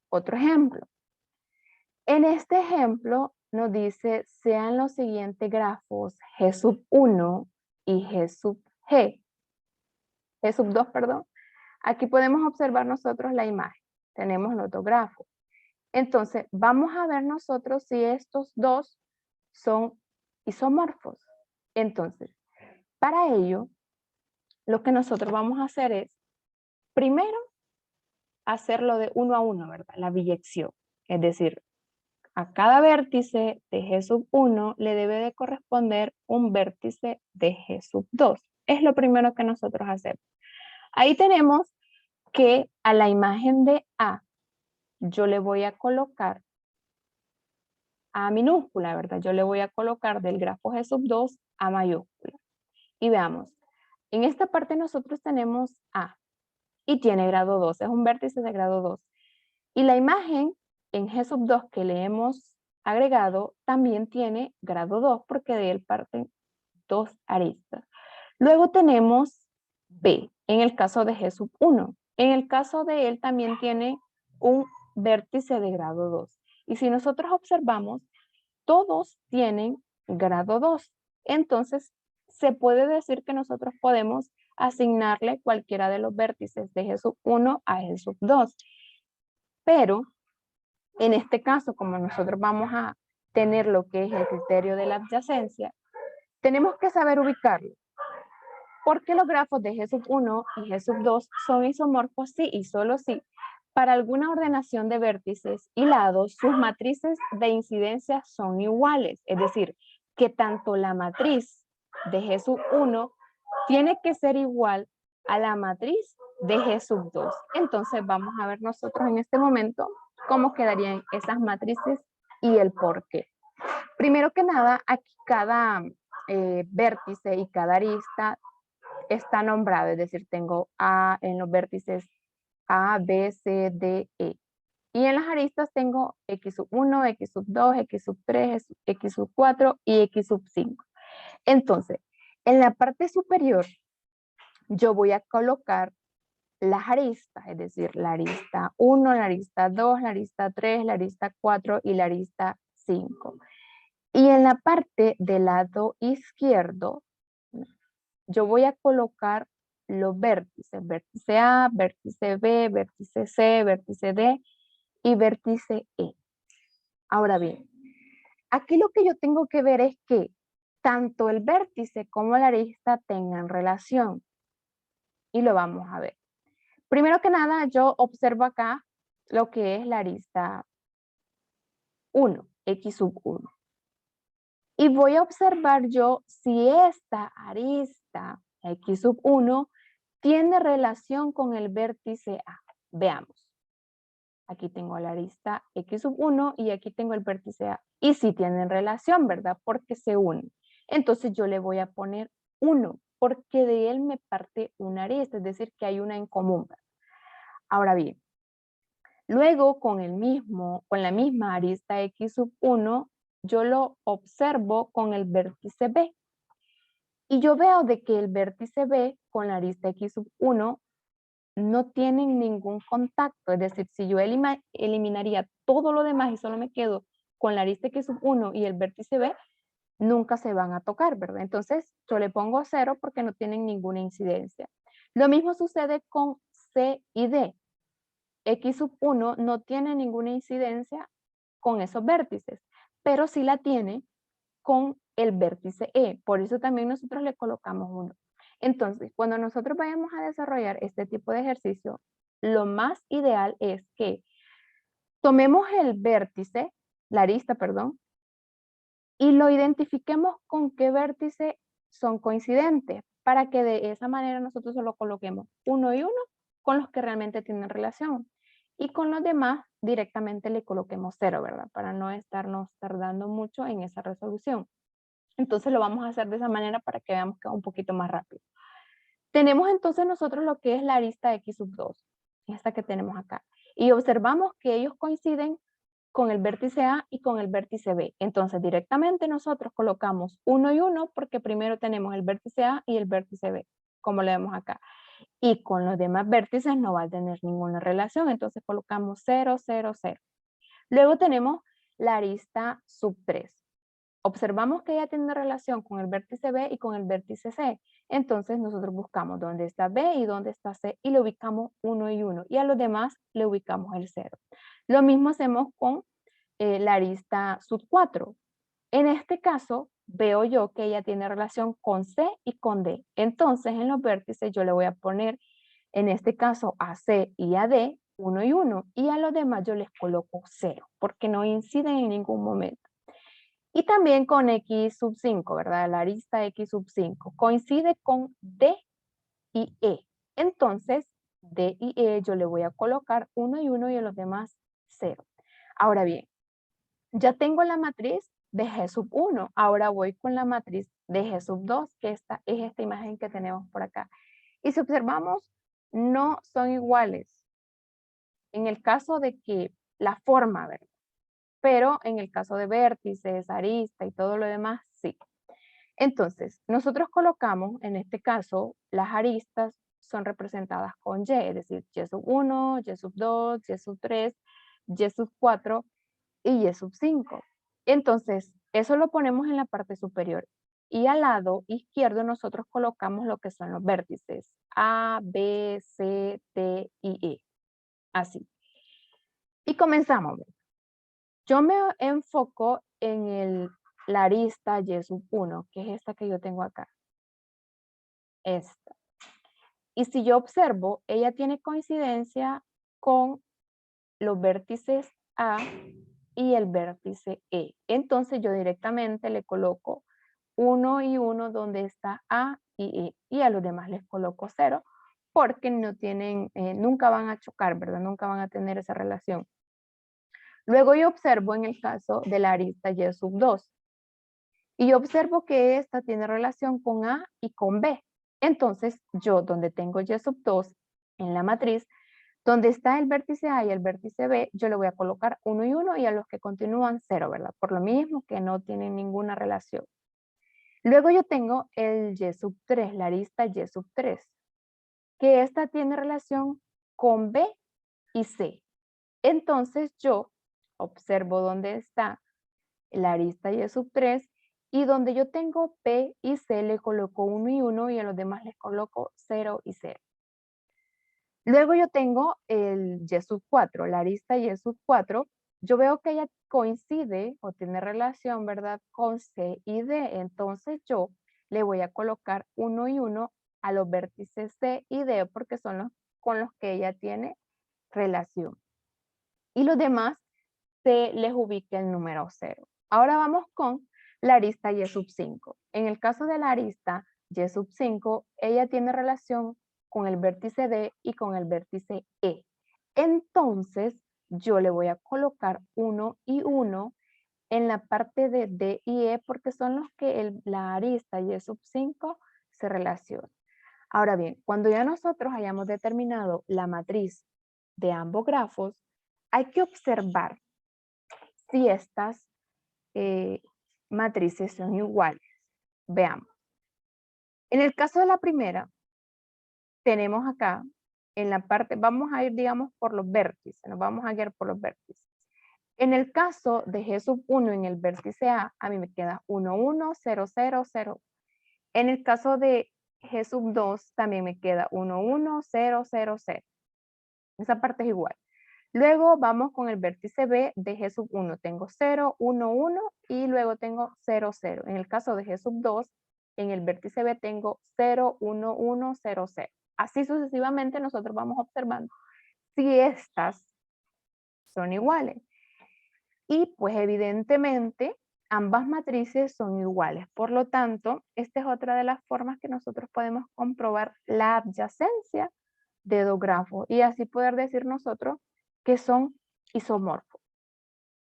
otro ejemplo. En este ejemplo nos dice, sean los siguientes grafos G sub 1 y G sub 2, perdón. Aquí podemos observar nosotros la imagen. Tenemos los 2 grafos. Entonces, vamos a ver nosotros si estos 2 son isomorfos. Entonces, para ello, lo que nosotros vamos a hacer es, primero, hacerlo de 1 a 1, ¿verdad? La biyección. Es decir, a cada vértice de G sub 1 le debe de corresponder un vértice de G sub 2. Es lo primero que nosotros hacemos. Ahí tenemos que a la imagen de A, yo le voy a colocar A minúscula, ¿verdad? Yo le voy a colocar del grafo G sub 2 A mayúscula. Y veamos, en esta parte nosotros tenemos A y tiene grado 2, es un vértice de grado 2. Y la imagen en G sub 2 que le hemos agregado también tiene grado 2 porque de él parten 2 aristas. Luego tenemos B en el caso de G sub 1. En el caso de él también tiene un vértice de grado 2. Y si nosotros observamos, todos tienen grado 2. Entonces, se puede decir que nosotros podemos asignarle cualquiera de los vértices de G sub 1 a G sub 2. Pero, en este caso, como nosotros vamos a tener lo que es el criterio de la adyacencia, tenemos que saber ubicarlo. Porque los grafos de G sub 1 y G sub 2 son isomorfos sí y solo sí. Para alguna ordenación de vértices y lados, sus matrices de incidencia son iguales. Es decir, que tanto la matriz de G sub 1 tiene que ser igual a la matriz de G sub 2. Entonces vamos a ver nosotros en este momento cómo quedarían esas matrices y el por qué. Primero que nada, aquí cada vértice y cada arista está nombrado, es decir, tengo A en los vértices A, B, C, D, E. Y en las aristas tengo X sub 1, X sub 2, X sub 3, X sub 4 y X sub 5. Entonces, en la parte superior, yo voy a colocar las aristas, es decir, la arista 1, la arista 2, la arista 3, la arista 4 y la arista 5. Y en la parte del lado izquierdo, yo voy a colocar los vértices, vértice A, vértice B, vértice C, vértice D y vértice E. Ahora bien, aquí lo que yo tengo que ver es que tanto el vértice como la arista tengan relación. Y lo vamos a ver. Primero que nada, yo observo acá lo que es la arista 1, X sub 1. Y voy a observar yo si esta arista X sub 1 tiene relación con el vértice A. Veamos. Aquí tengo la arista X sub 1 y aquí tengo el vértice A. Y sí tienen relación, ¿verdad? Porque se unen. Entonces yo le voy a poner 1, porque de él me parte una arista, es decir, que hay una en común. Ahora bien, luego con la misma arista X sub 1, yo lo observo con el vértice B. Y yo veo de que el vértice B con la arista X sub 1 no tienen ningún contacto. Es decir, si yo eliminaría todo lo demás y solo me quedo con la arista X sub 1 y el vértice B, nunca se van a tocar, ¿verdad? Entonces yo le pongo 0 porque no tienen ninguna incidencia. Lo mismo sucede con C y D. X sub 1 no tiene ninguna incidencia con esos vértices, pero sí la tiene con el vértice E. Por eso también nosotros le colocamos 1. Entonces, cuando nosotros vayamos a desarrollar este tipo de ejercicio, lo más ideal es que tomemos el vértice, la arista, perdón, y lo identifiquemos con qué vértice son coincidentes, para que de esa manera nosotros solo coloquemos 1 y 1 con los que realmente tienen relación. Y con los demás directamente le coloquemos 0, ¿verdad? Para no estarnos tardando mucho en esa resolución. Entonces lo vamos a hacer de esa manera para que veamos que va un poquito más rápido. Tenemos entonces nosotros lo que es la arista X sub 2, esta que tenemos acá. Y observamos que ellos coinciden con el vértice A y con el vértice B. Entonces directamente nosotros colocamos 1 y 1 porque primero tenemos el vértice A y el vértice B, como lo vemos acá. Y con los demás vértices no va a tener ninguna relación, entonces colocamos 0, 0, 0. Luego tenemos la arista sub 3. Observamos que ella tiene relación con el vértice B y con el vértice C. Entonces nosotros buscamos dónde está B y dónde está C y le ubicamos 1 y 1. Y a los demás le ubicamos el 0. Lo mismo hacemos con la arista sub 4. En este caso veo yo que ella tiene relación con C y con D. Entonces en los vértices yo le voy a poner en este caso a C y a D 1 y 1. Y a los demás yo les coloco 0 porque no inciden en ningún momento. Y también con X sub 5, ¿verdad? La arista X sub 5 coincide con D y E. Entonces, D y E yo le voy a colocar 1 y 1 y a los demás 0. Ahora bien, ya tengo la matriz de G sub 1. Ahora voy con la matriz de G sub 2, que esta es esta imagen que tenemos por acá. Y si observamos, no son iguales. En el caso de que la forma, ¿verdad? Pero en el caso de vértices, arista y todo lo demás, sí. Entonces, nosotros colocamos, en este caso, las aristas son representadas con Y, es decir, Y sub 1, Y sub 2, Y sub 3, Y sub 4 y Y sub 5. Entonces, eso lo ponemos en la parte superior. Y al lado izquierdo nosotros colocamos lo que son los vértices A, B, C, D y E. Así. Y comenzamos. Yo me enfoco en la arista Y sub 1, que es esta que yo tengo acá. Esta. Y si yo observo, ella tiene coincidencia con los vértices A y el vértice E. Entonces yo directamente le coloco 1 y 1 donde está A y E. Y a los demás les coloco 0 porque no tienen, nunca van a chocar, ¿verdad? Nunca van a tener esa relación. Luego yo observo en el caso de la arista Y sub 2. Y yo observo que esta tiene relación con A y con B. Entonces, yo donde tengo Y sub 2 en la matriz, donde está el vértice A y el vértice B, yo le voy a colocar 1 y 1 y a los que continúan 0, ¿verdad? Por lo mismo que no tienen ninguna relación. Luego yo tengo el Y sub 3, la arista Y sub 3, que esta tiene relación con B y C. Entonces yo observo dónde está la arista Y sub 3 y donde yo tengo P y C le coloco 1 y 1 y a los demás les coloco 0 y 0. Luego yo tengo el Y sub 4, la arista Y sub 4. Yo veo que ella coincide o tiene relación, ¿verdad? Con C y D. Entonces yo le voy a colocar 1 y 1 a los vértices C y D porque son los con los que ella tiene relación. Y los demás se les ubica el número 0. Ahora vamos con la arista Y sub 5. En el caso de la arista Y sub 5, ella tiene relación con el vértice D y con el vértice E. Entonces, yo le voy a colocar 1 y 1 en la parte de D y E porque son los que la arista Y sub 5 se relaciona. Ahora bien, cuando ya nosotros hayamos determinado la matriz de ambos grafos, hay que observar si estas matrices son iguales. Veamos. En el caso de la primera, tenemos acá, en la parte, vamos a ir, digamos, por los vértices, nos vamos a guiar por los vértices. En el caso de G sub 1 en el vértice A mí me queda 1, 1, 0, 0, 0. En el caso de G sub 2 también me queda 1, 1, 0, 0, 0. Esa parte es igual. Luego vamos con el vértice B de G sub 1. Tengo 0, 1, 1 y luego tengo 0, 0. En el caso de G sub 2, en el vértice B tengo 0, 1, 1, 0, 0. Así sucesivamente nosotros vamos observando si estas son iguales. Y pues evidentemente ambas matrices son iguales. Por lo tanto, esta es otra de las formas que nosotros podemos comprobar la adyacencia de dos grafos y así poder decir nosotros que son isomorfos.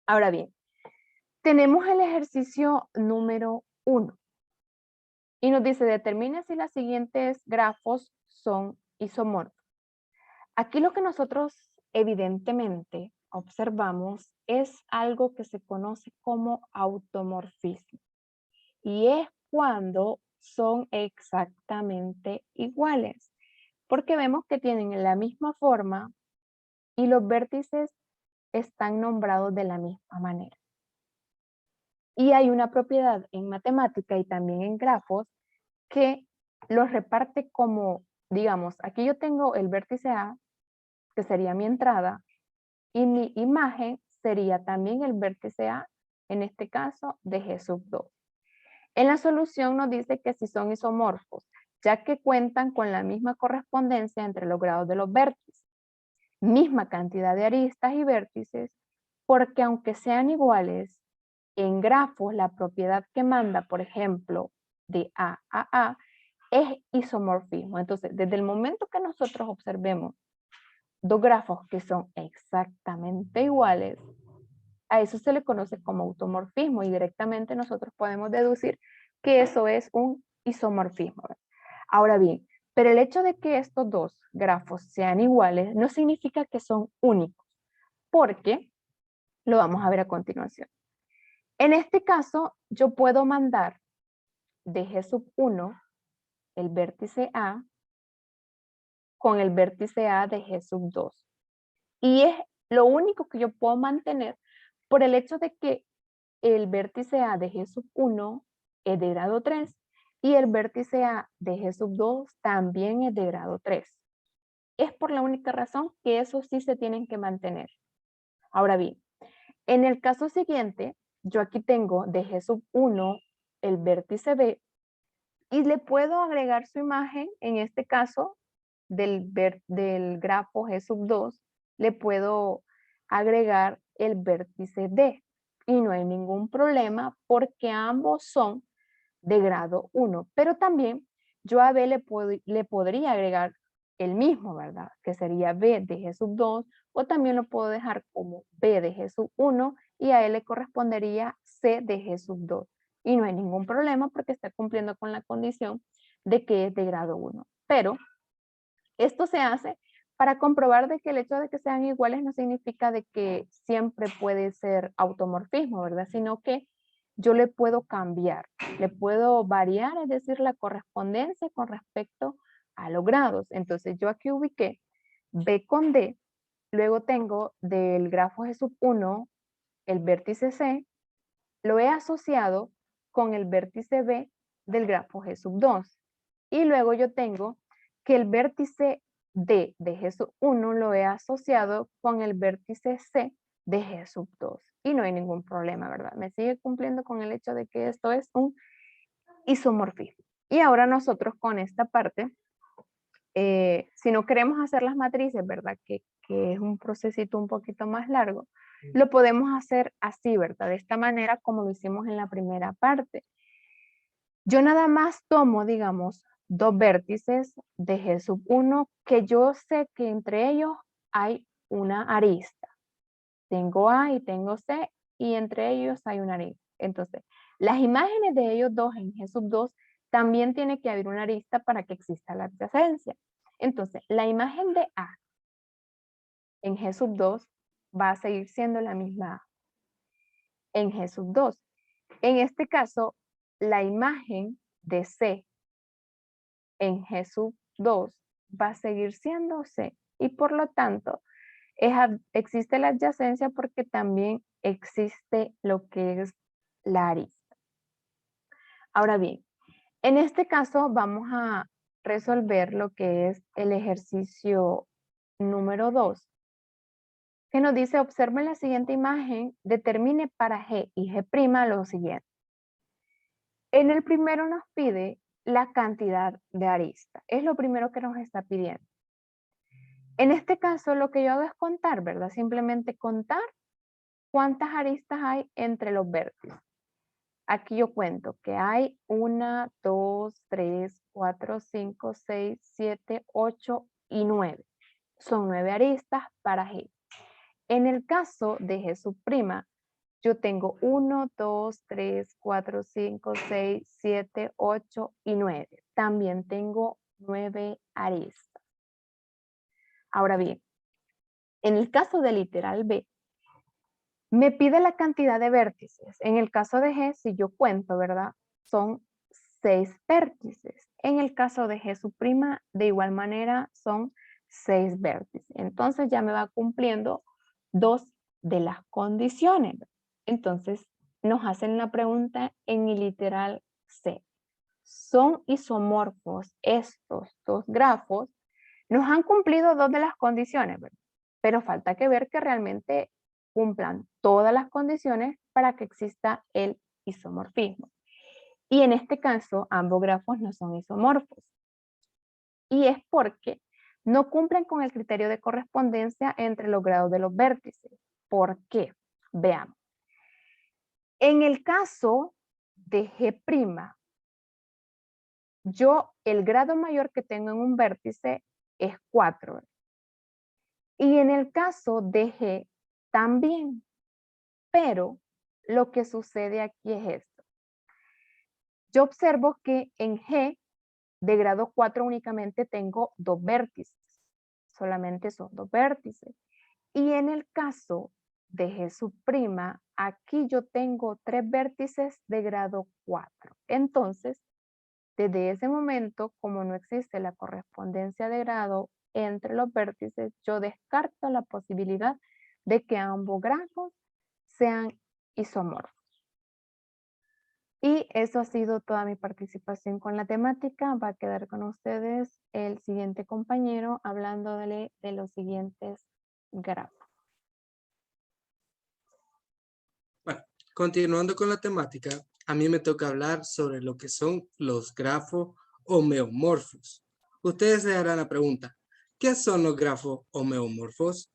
Ahora bien, tenemos el ejercicio número 1 y nos dice determine si los siguientes grafos son isomorfos. Aquí lo que nosotros evidentemente observamos es algo que se conoce como automorfismo y es cuando son exactamente iguales porque vemos que tienen la misma forma y los vértices están nombrados de la misma manera. Y hay una propiedad en matemática y también en grafos que los reparte como, digamos, aquí yo tengo el vértice A, que sería mi entrada, y mi imagen sería también el vértice A, en este caso de G sub 2. En la solución nos dice que si son isomorfos, ya que cuentan con la misma correspondencia entre los grados de los vértices, misma cantidad de aristas y vértices, porque aunque sean iguales, en grafos la propiedad que manda, por ejemplo, de A a A, es isomorfismo. Entonces, desde el momento que nosotros observemos dos grafos que son exactamente iguales, a eso se le conoce como automorfismo y directamente nosotros podemos deducir que eso es un isomorfismo. Ahora bien, pero el hecho de que estos dos grafos sean iguales no significa que son únicos, porque lo vamos a ver a continuación. En este caso, yo puedo mandar de G sub 1 el vértice A con el vértice A de G sub 2. Y es lo único que yo puedo mantener por el hecho de que el vértice A de G sub 1 es de grado 3 y el vértice A de G sub 2 también es de grado 3. Es por la única razón que esos sí se tienen que mantener. Ahora bien, en el caso siguiente, yo aquí tengo de G sub 1 el vértice B y le puedo agregar su imagen, en este caso del grafo G sub 2, le puedo agregar el vértice D y no hay ningún problema porque ambos son de grado 1, pero también yo a B le podría agregar el mismo, ¿verdad? Que sería B de G sub 2 o también lo puedo dejar como B de G sub 1 y a él le correspondería C de G sub 2. Y no hay ningún problema porque está cumpliendo con la condición de que es de grado 1. Pero esto se hace para comprobar de que el hecho de que sean iguales no significa de que siempre puede ser automorfismo, ¿verdad? Sino que yo le puedo cambiar, le puedo variar, es decir, la correspondencia con respecto a los grados. Entonces yo aquí ubiqué B con D, luego tengo del grafo G sub 1 el vértice C, lo he asociado con el vértice B del grafo G sub 2. Y luego yo tengo que el vértice D de G sub 1 lo he asociado con el vértice C de G sub 2. Y no hay ningún problema, ¿verdad? Me sigue cumpliendo con el hecho de que esto es un isomorfismo. Y ahora nosotros con esta parte, si no queremos hacer las matrices, ¿verdad? Que es un procesito un poquito más largo, lo podemos hacer así, ¿verdad? De esta manera como lo hicimos en la primera parte. Yo nada más tomo, digamos, dos vértices de G sub 1 que yo sé que entre ellos hay una arista. Tengo A y tengo C y entre ellos hay una arista. Entonces, las imágenes de ellos dos en G sub 2 también tiene que haber una arista para que exista la adyacencia. Entonces, la imagen de A en G sub 2 va a seguir siendo la misma A en G sub 2. En este caso, la imagen de C en G sub 2 va a seguir siendo C y por lo tanto existe la adyacencia porque también existe lo que es la arista. Ahora bien, en este caso vamos a resolver lo que es el ejercicio número 2, que nos dice: observe la siguiente imagen, determine para G y G' lo siguiente. En el primero nos pide la cantidad de aristas. Es lo primero que nos está pidiendo. En este caso, lo que yo hago es contar, ¿verdad? Simplemente contar cuántas aristas hay entre los vértices. Aquí yo cuento que hay 1, 2, 3, 4, 5, 6, 7, 8 y 9. Son 9 aristas para G. En el caso de G sub', yo tengo 1, 2, 3, 4, 5, 6, 7, 8 y 9. También tengo 9 aristas. Ahora bien, en el caso del literal B, me pide la cantidad de vértices. En el caso de G, si yo cuento, ¿verdad? Son 6 vértices. En el caso de G sub', de igual manera, son 6 vértices. Entonces ya me va cumpliendo 2 de las condiciones. Entonces nos hacen la pregunta en el literal C. ¿Son isomorfos estos dos grafos? Nos han cumplido 2 de las condiciones, ¿verdad? Pero falta que ver que realmente cumplan todas las condiciones para que exista el isomorfismo. Y en este caso, ambos grafos no son isomorfos. Y es porque no cumplen con el criterio de correspondencia entre los grados de los vértices. ¿Por qué? Veamos. En el caso de G', el grado mayor que tengo en un vértice es 4. Y en el caso de G también. Pero lo que sucede aquí es esto. Yo observo que en G de grado 4 únicamente tengo 2 vértices. Solamente son 2 vértices. Y en el caso de G sub', aquí yo tengo 3 vértices de grado 4. Entonces, desde ese momento, como no existe la correspondencia de grado entre los vértices, yo descarto la posibilidad de que ambos grafos sean isomorfos. Y eso ha sido toda mi participación con la temática. Va a quedar con ustedes el siguiente compañero hablándole de los siguientes grafos. Bueno, continuando con la temática, a mí me toca hablar sobre lo que son los grafos homeomorfos. Ustedes se harán la pregunta, ¿qué son los grafos homeomorfos?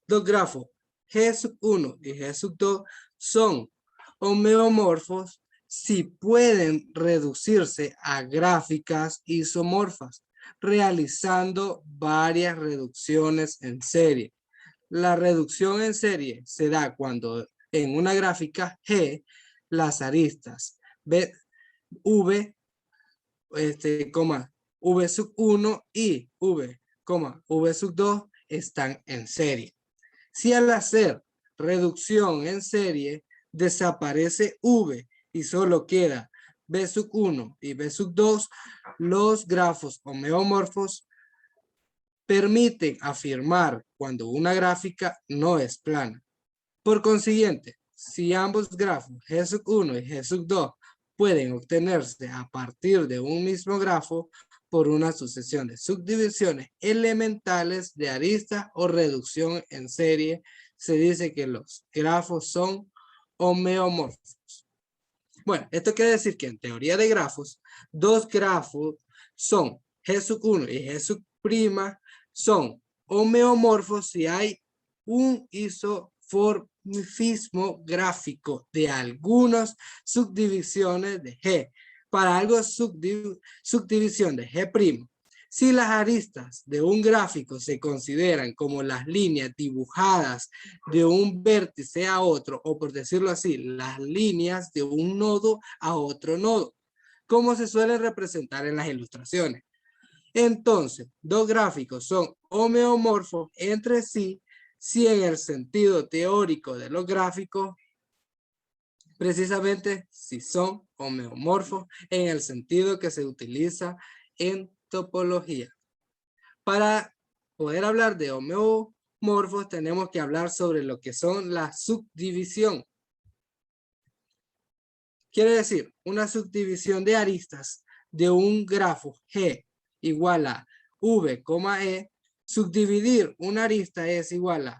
Los grafos G sub 1 y G sub 2 son homeomorfos si pueden reducirse a gráficas isomorfas, realizando varias reducciones en serie. La reducción en serie se da cuando en una gráfica G las aristas V, V sub 1 y V, V sub 2 están en serie. Si al hacer reducción en serie desaparece V y solo queda V sub 1 y V sub 2, los grafos homeomorfos permiten afirmar cuando una gráfica no es plana. Por consiguiente, si ambos grafos G sub 1 y G sub 2 pueden obtenerse a partir de un mismo grafo por una sucesión de subdivisiones elementales de arista o reducción en serie, se dice que los grafos son homeomorfos. Bueno, esto quiere decir que en teoría de grafos, dos grafos son G sub 1 y G sub prima son homeomorfos si hay un isomorfismo gráfico de algunas subdivisiones de G. Para algo subdivisión de G', si las aristas de un gráfico se consideran como las líneas dibujadas de un vértice a otro, o por decirlo así, las líneas de un nodo a otro nodo, como se suele representar en las ilustraciones. Entonces, dos gráficos son homeomorfos entre sí si en el sentido teórico de los gráficos, precisamente si son homeomorfos en el sentido que se utiliza en topología. Para poder hablar de homeomorfos tenemos que hablar sobre lo que son la subdivisión. Quiere decir, una subdivisión de aristas de un grafo G igual a V, E, subdividir una arista es igual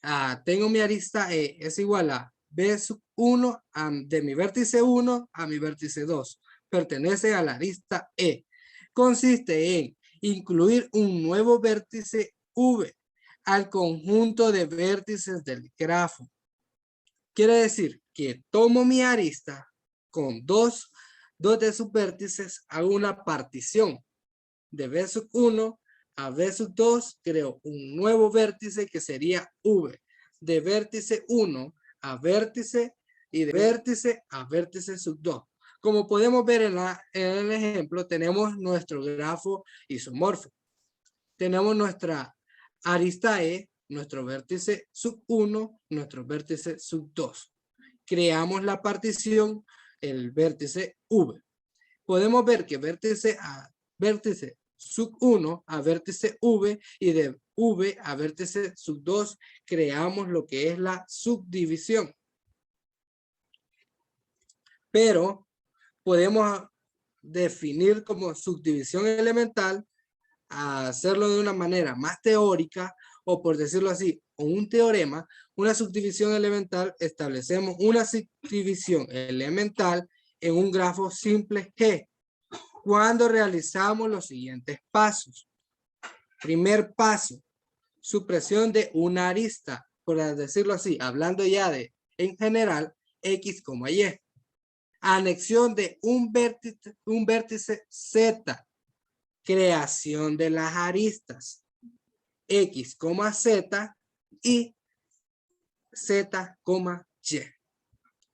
a tengo mi arista E, es igual a B sub 1 de mi vértice 1 a mi vértice 2. Pertenece a la arista E. Consiste en incluir un nuevo vértice V al conjunto de vértices del grafo. Quiere decir que tomo mi arista con dos de sus vértices, hago una partición de B sub 1 a B sub 2, creo un nuevo vértice que sería V. De vértice 1 a vértice y de vértice a vértice sub 2. Como podemos ver en el ejemplo, tenemos nuestro grafo isomorfo. Tenemos nuestra arista E, nuestro vértice sub 1, nuestro vértice sub 2. Creamos la partición, el vértice V. Podemos ver que vértice sub 1 a vértice V y de V a vértice sub 2 creamos lo que es la subdivisión. Pero podemos definir como subdivisión elemental, hacerlo de una manera más teórica o por decirlo así, con un teorema, una subdivisión elemental, establecemos una subdivisión elemental en un grafo simple G cuando realizamos los siguientes pasos. Primer paso, supresión de una arista, por decirlo así, hablando ya de en general X, Y. Anexión de un vértice Z, creación de las aristas X, Z y Z, Y.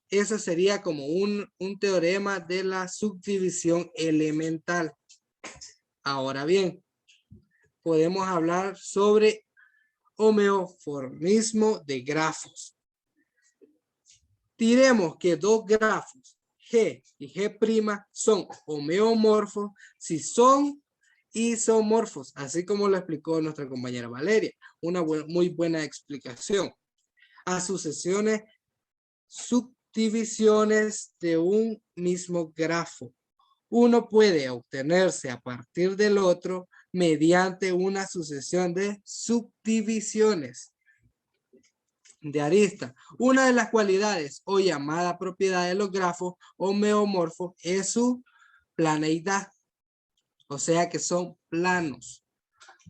Eso sería como un teorema de la subdivisión elemental. Ahora bien, podemos hablar sobre homeomorfismo de grafos. Diremos que dos grafos G y G' son homeomorfos si son isomorfos, así como lo explicó nuestra compañera Valeria. Una muy buena explicación. A sucesiones subdivisiones de un mismo grafo. Uno puede obtenerse a partir del otro mediante una sucesión de subdivisiones de arista. Una de las cualidades o llamada propiedad de los grafos homeomorfos es su planeidad. O sea que son planos.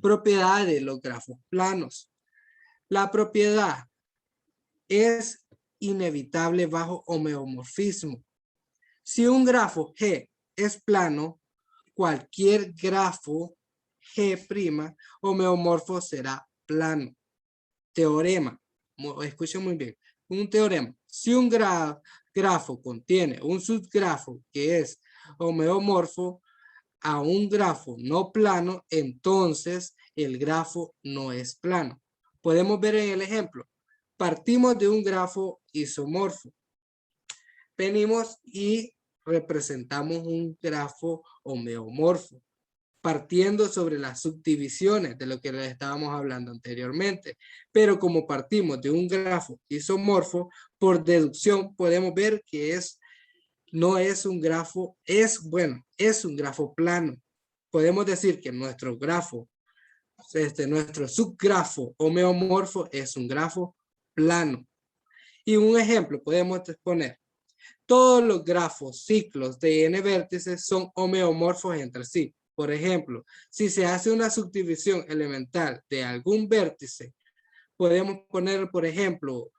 Propiedad de los grafos planos. La propiedad es inevitable bajo homeomorfismo. Si un grafo G es plano, cualquier grafo G' homeomorfo será plano. Teorema. Escuchen muy bien. Un teorema. Si un grafo grafo contiene un subgrafo que es homeomorfo a un grafo no plano, entonces el grafo no es plano. Podemos ver en el ejemplo. Partimos de un grafo isomorfo. Venimos y representamos un grafo homeomorfo, partiendo sobre las subdivisiones de lo que les estábamos hablando anteriormente. Pero como partimos de un grafo isomorfo, por deducción podemos ver que no es un grafo, es un grafo plano. Podemos decir que nuestro grafo, nuestro subgrafo homeomorfo es un grafo plano. Y un ejemplo podemos poner: todos los grafos ciclos de n vértices son homeomorfos entre sí. Por ejemplo, si se hace una subdivisión elemental de algún vértice, podemos poner, por ejemplo,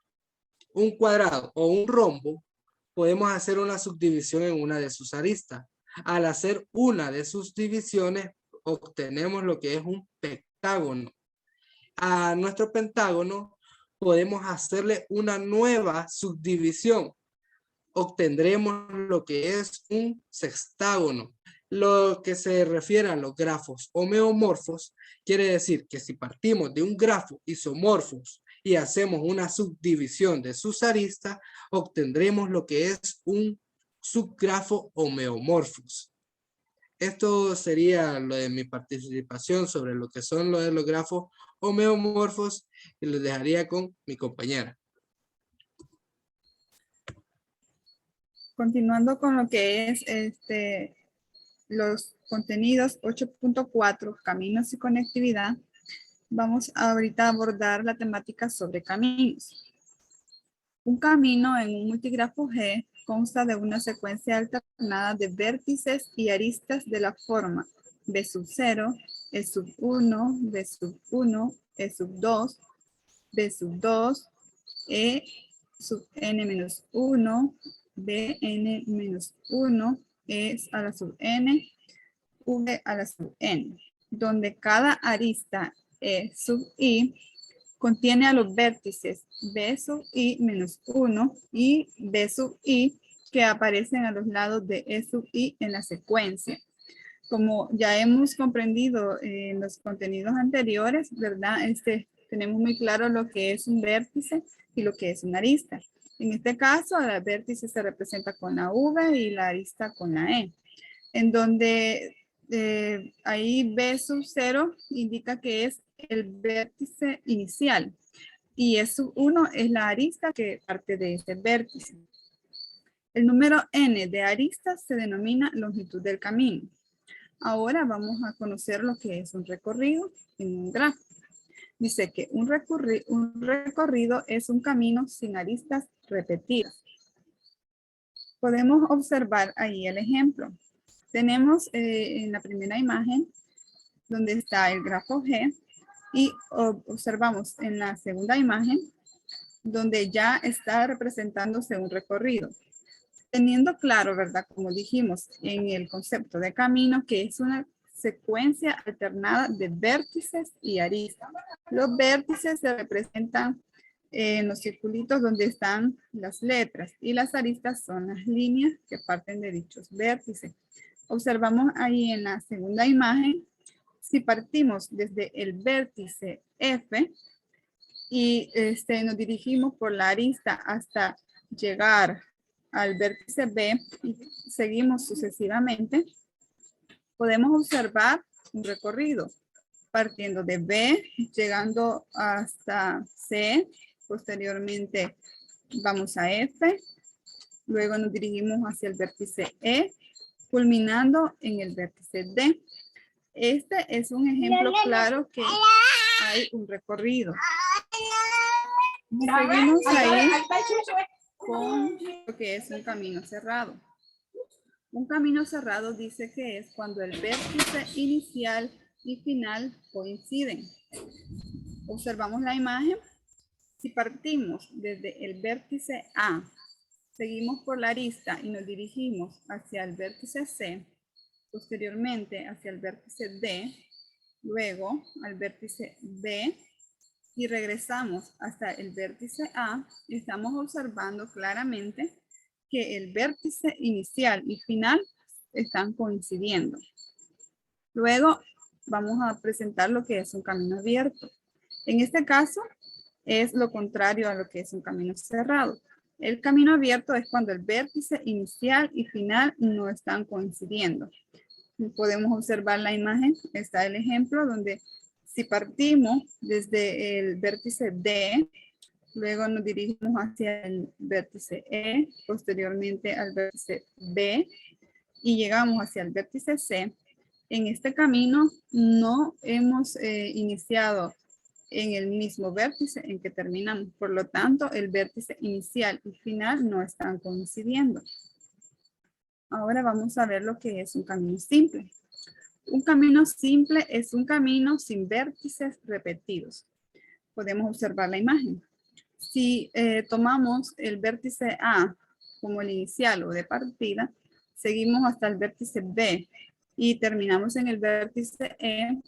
un cuadrado o un rombo, podemos hacer una subdivisión en una de sus aristas. Al hacer una de sus divisiones, obtenemos lo que es un pentágono. A nuestro pentágono podemos hacerle una nueva subdivisión. Obtendremos lo que es un sextágono. Lo que se refiere a los grafos homeomorfos quiere decir que si partimos de un grafo isomorfos y hacemos una subdivisión de sus aristas, obtendremos lo que es un subgrafo homeomorfos. Esto sería lo de mi participación sobre lo que son los grafos homeomorfos, y les dejaría con mi compañera. Continuando con lo que es los contenidos 8.4, caminos y conectividad, vamos ahorita a abordar la temática sobre caminos. Un camino en un multigrafo G consta de una secuencia alternada de vértices y aristas de la forma B sub 0, E sub 1, B sub 1, E sub 2, B sub 2, E sub n menos 1, Bn menos 1, E a la sub n, V a la sub n, donde cada arista E sub i contiene a los vértices B sub i menos 1 y B sub i que aparecen a los lados de E sub i en la secuencia. Como ya hemos comprendido en los contenidos anteriores, ¿verdad? Tenemos muy claro lo que es un vértice y lo que es una arista. En este caso, el vértice se representa con la V y la arista con la E. En donde ahí B sub 0 indica que es el vértice inicial. Y E sub 1 es la arista que parte de este vértice. El número n de aristas se denomina longitud del camino. Ahora vamos a conocer lo que es un recorrido en un grafo. Dice que un recorrido es un camino sin aristas repetidas. Podemos observar ahí el ejemplo. Tenemos en la primera imagen donde está el grafo G y observamos en la segunda imagen donde ya está representándose un recorrido. Teniendo claro, ¿verdad? Como dijimos en el concepto de camino, que es una secuencia alternada de vértices y aristas. Los vértices se representan en los circulitos donde están las letras y las aristas son las líneas que parten de dichos vértices. Observamos ahí en la segunda imagen, si partimos desde el vértice F y nos dirigimos por la arista hasta llegar al vértice B y seguimos sucesivamente, podemos observar un recorrido partiendo de B, llegando hasta C, posteriormente vamos a F, luego nos dirigimos hacia el vértice E, culminando en el vértice D. Este es un ejemplo claro que hay un recorrido. Seguimos ahí con lo que es un camino cerrado. Un camino cerrado dice que es cuando el vértice inicial y final coinciden. Observamos la imagen. Si partimos desde el vértice A, seguimos por la arista y nos dirigimos hacia el vértice C, posteriormente hacia el vértice D, luego al vértice B y regresamos hasta el vértice A, estamos observando claramente que el vértice inicial y final están coincidiendo. Luego vamos a presentar lo que es un camino abierto. En este caso es lo contrario a lo que es un camino cerrado. El camino abierto es cuando el vértice inicial y final no están coincidiendo. Podemos observar la imagen, está el ejemplo donde si partimos desde el vértice D, luego nos dirigimos hacia el vértice E, posteriormente al vértice B y llegamos hacia el vértice C. En este camino no hemos iniciado en el mismo vértice en que terminamos. Por lo tanto, el vértice inicial y final no están coincidiendo. Ahora vamos a ver lo que es un camino simple. Un camino simple es un camino sin vértices repetidos. Podemos observar la imagen. Si tomamos el vértice A como el inicial o de partida, seguimos hasta el vértice B y terminamos en el vértice E,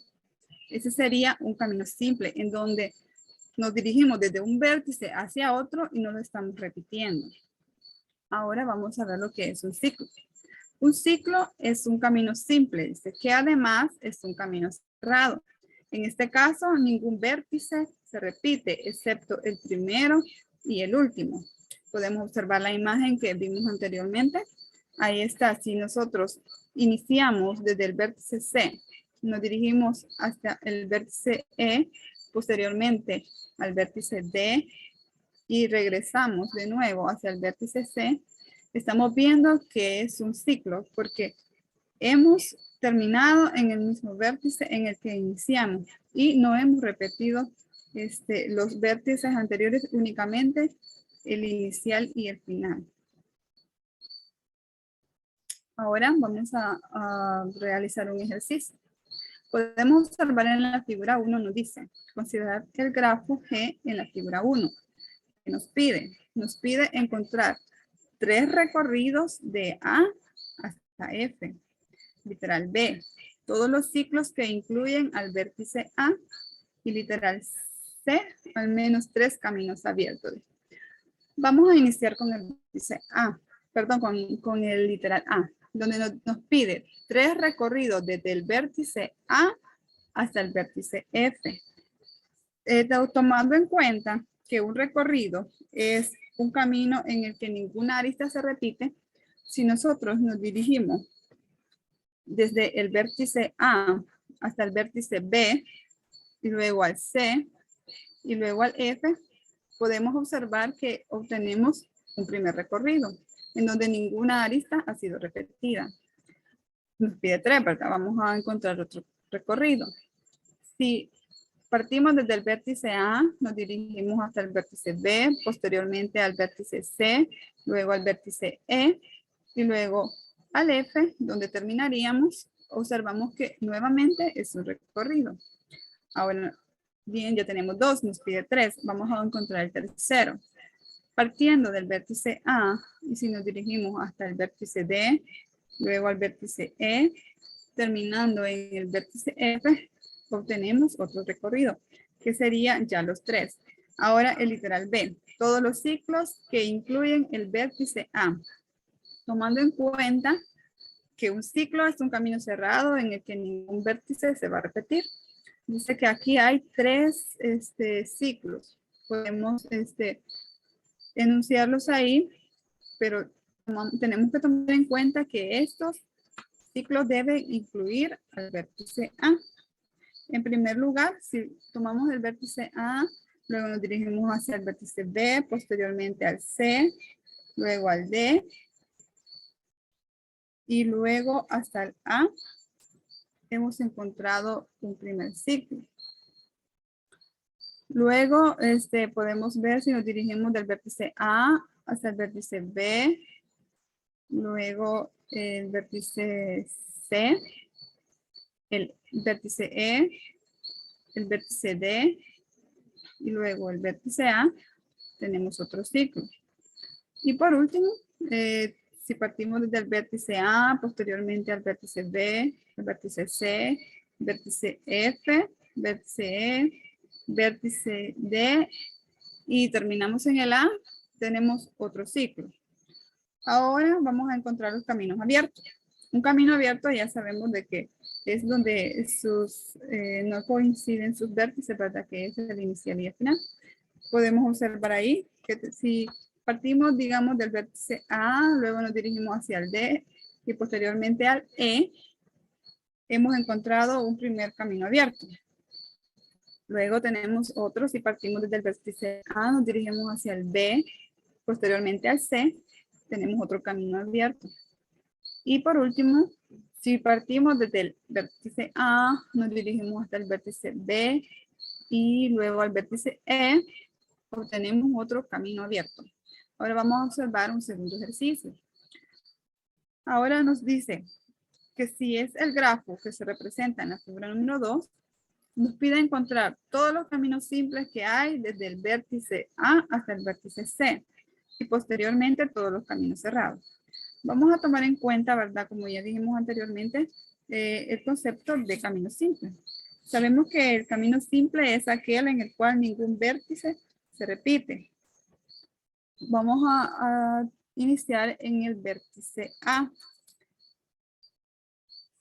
ese sería un camino simple en donde nos dirigimos desde un vértice hacia otro y no lo estamos repitiendo. Ahora vamos a ver lo que es un ciclo. Un ciclo es un camino simple, dice que además es un camino cerrado. En este caso, ningún vértice se repite, excepto el primero y el último. Podemos observar la imagen que vimos anteriormente. Ahí está, si nosotros iniciamos desde el vértice C, nos dirigimos hasta el vértice E, posteriormente al vértice D y regresamos de nuevo hacia el vértice C, estamos viendo que es un ciclo porque hemos terminado en el mismo vértice en el que iniciamos y no hemos repetido los vértices anteriores, únicamente el inicial y el final. Ahora vamos a realizar un ejercicio. Podemos observar en la figura 1, nos dice, considerar el grafo G en la figura 1. ¿Qué nos pide? Nos pide encontrar 3 recorridos de A hasta F. Literal B, todos los ciclos que incluyen al vértice A. Y literal C, al menos 3 caminos abiertos. Vamos a iniciar con el vértice A, perdón, con el literal A, donde nos pide 3 recorridos desde el vértice A hasta el vértice F. Tomando en cuenta que un recorrido es un camino en el que ninguna arista se repite, si nosotros nos dirigimos desde el vértice A hasta el vértice B, y luego al C, y luego al F, podemos observar que obtenemos un primer recorrido, en donde ninguna arista ha sido repetida. Nos pide 3, ¿verdad? Vamos a encontrar otro recorrido. Si partimos desde el vértice A, nos dirigimos hasta el vértice B, posteriormente al vértice C, luego al vértice E, y luego al F, donde terminaríamos, observamos que nuevamente es un recorrido. Ahora, bien, ya tenemos 2, nos pide 3, vamos a encontrar el tercero. Partiendo del vértice A, y si nos dirigimos hasta el vértice D, luego al vértice E, terminando en el vértice F, obtenemos otro recorrido, que sería ya los 3. Ahora el literal B, todos los ciclos que incluyen el vértice A. Tomando en cuenta que un ciclo es un camino cerrado en el que ningún vértice se va a repetir. Dice que aquí hay 3 ciclos. Podemos enunciarlos ahí, pero tenemos que tomar en cuenta que estos ciclos deben incluir al vértice A. En primer lugar, si tomamos el vértice A, luego nos dirigimos hacia el vértice B, posteriormente al C, luego al D, y luego hasta el A, hemos encontrado un primer ciclo. Luego podemos ver si nos dirigimos del vértice A hasta el vértice B, luego el vértice C, el vértice E, el vértice D y luego el vértice A, tenemos otro ciclo. Y por último, si partimos desde el vértice A, posteriormente al vértice B, el vértice C, vértice F, vértice E, vértice D y terminamos en el A, tenemos otro ciclo. Ahora vamos a encontrar los caminos abiertos. Un camino abierto ya sabemos de que es donde no coinciden sus vértices, ¿verdad? Que es el inicial y el final. Podemos observar ahí que si partimos, digamos, del vértice A, luego nos dirigimos hacia el D y posteriormente al E, hemos encontrado un primer camino abierto. Luego tenemos otro, si partimos desde el vértice A, nos dirigimos hacia el B, posteriormente al C, tenemos otro camino abierto. Y por último, si partimos desde el vértice A, nos dirigimos hasta el vértice B y luego al vértice E, obtenemos otro camino abierto. Ahora vamos a observar un segundo ejercicio. Ahora nos dice que si es el grafo que se representa en la figura número 2, nos pide encontrar todos los caminos simples que hay desde el vértice A hasta el vértice C y posteriormente todos los caminos cerrados. Vamos a tomar en cuenta, ¿verdad? Como ya dijimos anteriormente, el concepto de camino simple. Sabemos que el camino simple es aquel en el cual ningún vértice se repite. Vamos a iniciar en el vértice A.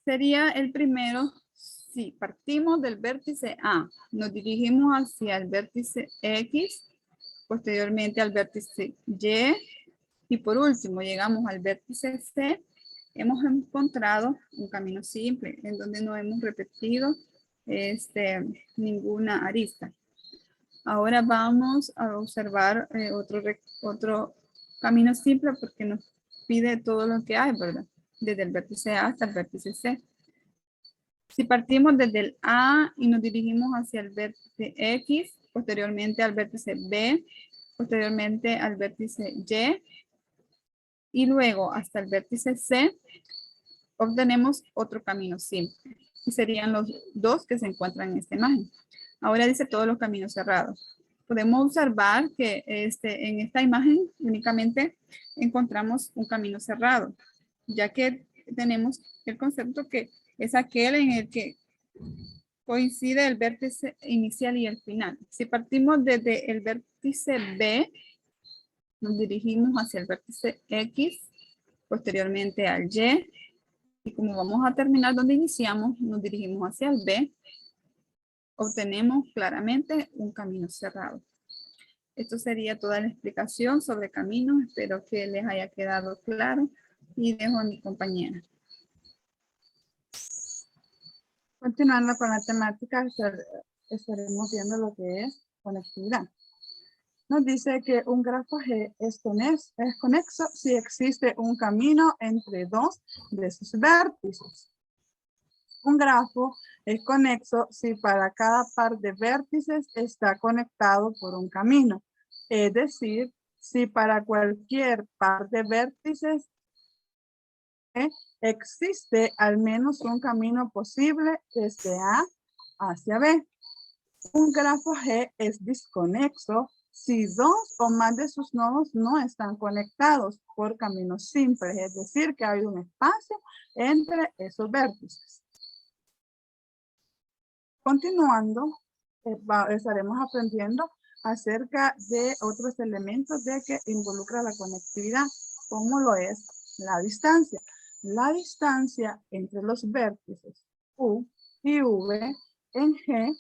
Sería el primero, si partimos del vértice A, nos dirigimos hacia el vértice X, posteriormente al vértice Y, y por último llegamos al vértice C, hemos encontrado un camino simple en donde no hemos repetido ninguna arista. Ahora vamos a observar otro camino simple porque nos pide todo lo que hay, ¿verdad? Desde el vértice A hasta el vértice C. Si partimos desde el A y nos dirigimos hacia el vértice X, posteriormente al vértice B, posteriormente al vértice Y, y luego hasta el vértice C, obtenemos otro camino simple. Y serían los dos que se encuentran en esta imagen. Ahora dice todos los caminos cerrados. Podemos observar que en esta imagen únicamente encontramos un camino cerrado, ya que tenemos el concepto que es aquel en el que coincide el vértice inicial y el final. Si partimos desde el vértice B, nos dirigimos hacia el vértice X, posteriormente al Y, y como vamos a terminar donde iniciamos, nos dirigimos hacia el B, obtenemos claramente un camino cerrado. Esto sería toda la explicación sobre caminos. Espero que les haya quedado claro y dejo a mi compañera. Continuando con la temática, estaremos viendo lo que es conectividad. Nos dice que un grafo G es conexo si existe un camino entre dos de sus vértices. Un grafo es conexo si para cada par de vértices está conectado por un camino. Es decir, si para cualquier par de vértices existe al menos un camino posible desde A hacia B. Un grafo G es desconexo si dos o más de sus nodos no están conectados por caminos simples, es decir, que hay un espacio entre esos vértices. Continuando, estaremos aprendiendo acerca de otros elementos de que involucra la conectividad, como lo es la distancia. La distancia entre los vértices U y V en G,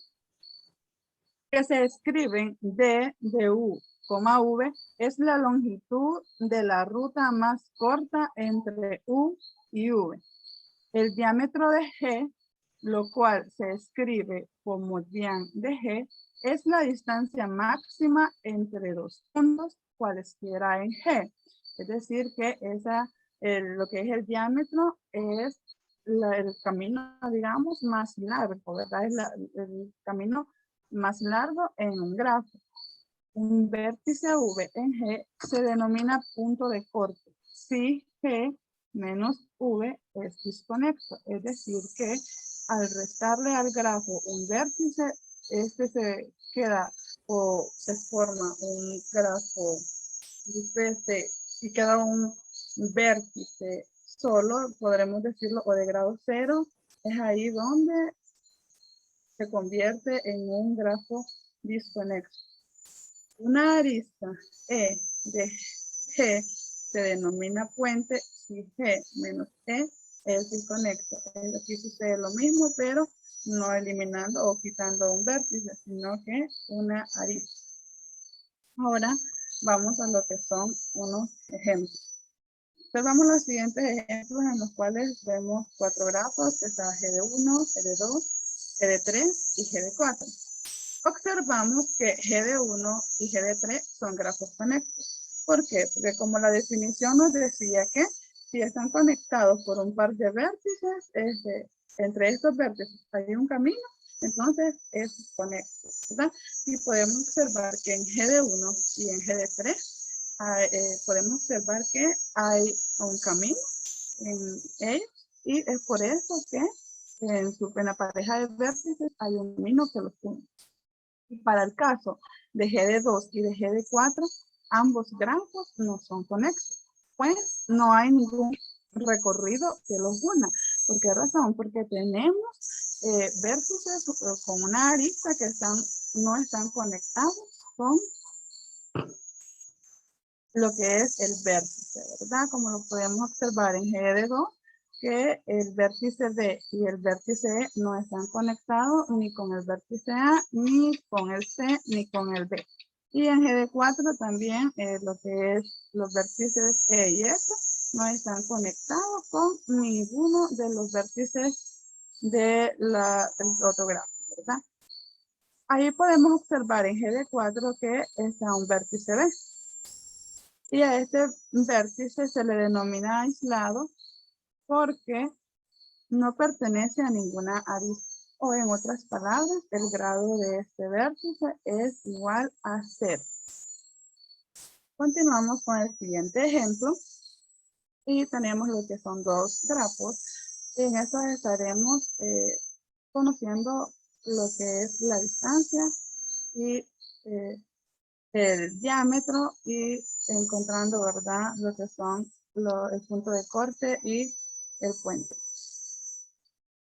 que se escriben D de U, V, es la longitud de la ruta más corta entre U y V. El diámetro de G, lo cual se escribe como dian de G, es la distancia máxima entre dos puntos cualesquiera en G. Es decir, que lo que es el diámetro es el camino, digamos, más largo, ¿verdad? Es el camino más largo en un grafo. Un vértice V en G se denomina punto de corte si G menos V es desconexo. Es decir, que al restarle al grafo un vértice, se queda o se forma un grafo y queda un vértice solo, podremos decirlo, o de grado 0, es ahí donde se convierte en un grafo desconexo. Una arista E de G se denomina puente si G menos E es el conecto. Aquí sucede lo mismo, pero no eliminando o quitando un vértice, sino que una arista. Ahora vamos a lo que son unos ejemplos. Observamos los siguientes ejemplos en los cuales vemos 4 grafos, que está G de 1, G de 2, G de 3 y G de 4. Observamos que G de 1 y G de 3 son grafos conectos. ¿Por qué? Porque como la definición nos decía que si están conectados por un par de vértices, entre estos vértices hay un camino, entonces es conecto, ¿verdad? Y podemos observar que en G de 1 y en G de 3 podemos observar que hay un camino en ellos y es por eso que en la pareja de vértices hay un camino que los une. Y para el caso de G de 2 y de G de 4, ambos grafos no son conexos, pues no hay ningún recorrido que los una. ¿Por qué razón? Porque tenemos vértices con una arista que no están conectados con lo que es el vértice, ¿verdad? Como lo podemos observar en G de 2, que el vértice D y el vértice E no están conectados ni con el vértice A, ni con el C, ni con el B. Y en G de 4 también lo que es los vértices E y F no están conectados con ninguno de los vértices del otro grafo, ¿verdad? Ahí podemos observar en G de 4 que está un vértice B. Y a este vértice se le denomina aislado porque no pertenece a ninguna arista. O en otras palabras, el grado de este vértice es igual a 0. Continuamos con el siguiente ejemplo. Y tenemos lo que son 2 grafos. En estos estaremos conociendo lo que es la distancia y el diámetro y encontrando, ¿verdad?, lo que son el punto de corte y el puente.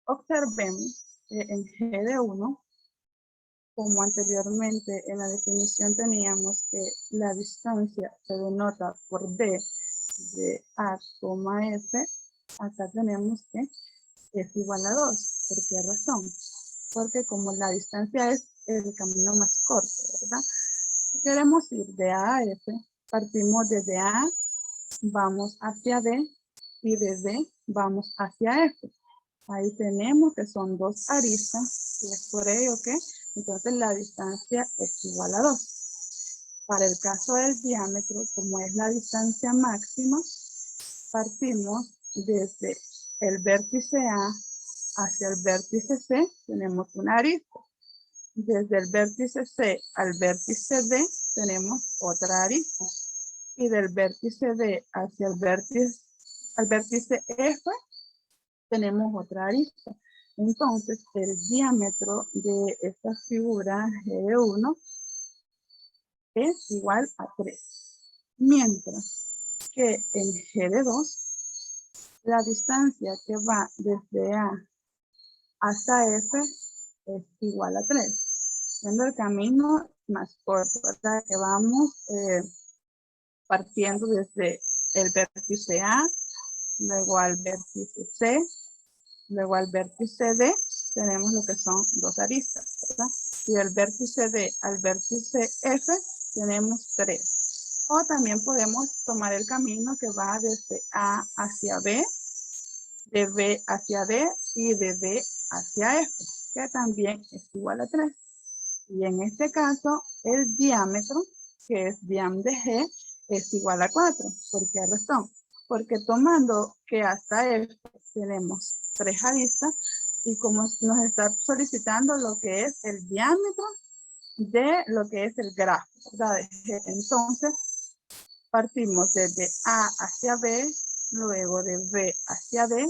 Observemos que en G de 1, como anteriormente en la definición teníamos que la distancia se denota por D de A, F, acá tenemos que es igual a 2. ¿Por qué razón? Porque como la distancia es el camino más corto, ¿verdad? Si queremos ir de A a F, partimos desde A, vamos hacia D, y desde vamos hacia F. Ahí tenemos que son 2 aristas, y es por ello que entonces la distancia es igual a 2. Para el caso del diámetro, como es la distancia máxima, partimos desde el vértice A hacia el vértice C, tenemos una arista. Desde el vértice C al vértice D tenemos otra arista. Y del vértice D hacia el vértice F tenemos otra arista. Entonces, el diámetro de esta figura G1 es igual a 3. Mientras que en G de 2, la distancia que va desde A hasta F es igual a 3. Siendo el camino más corto, ¿verdad? Que vamos partiendo desde el vértice A, luego al vértice C, luego al vértice D, tenemos lo que son 2 aristas, ¿verdad? Y del vértice D al vértice F tenemos 3. O también podemos tomar el camino que va desde A hacia B, de B hacia D y de D hacia F, que también es igual a 3. Y en este caso, el diámetro, que es diam de G, es igual a 4. ¿Por qué razón? Porque tomando que hasta F tenemos 3 aristas, y como nos está solicitando lo que es el diámetro de lo que es el grafo, ¿verdad? Entonces, partimos desde A hacia B, luego de B hacia D,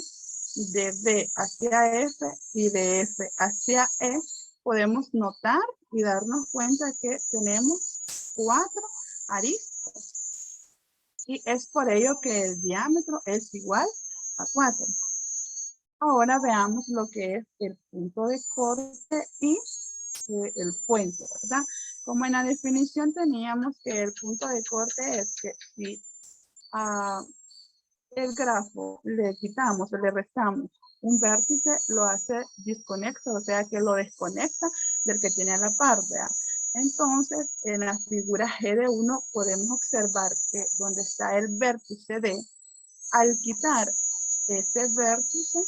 de D hacia F y de F hacia E. Podemos notar y darnos cuenta que tenemos 4 aristas. Y es por ello que el diámetro es igual a 4. Ahora veamos lo que es el punto de corte y el puente, ¿verdad? Como en la definición teníamos que el punto de corte es que si a el grafo le quitamos o le restamos un vértice, lo hace disconexo, o sea que lo desconecta del que tiene a la par, ¿verdad? Entonces, en la figura G de 1 podemos observar que donde está el vértice D, al quitar este vértice,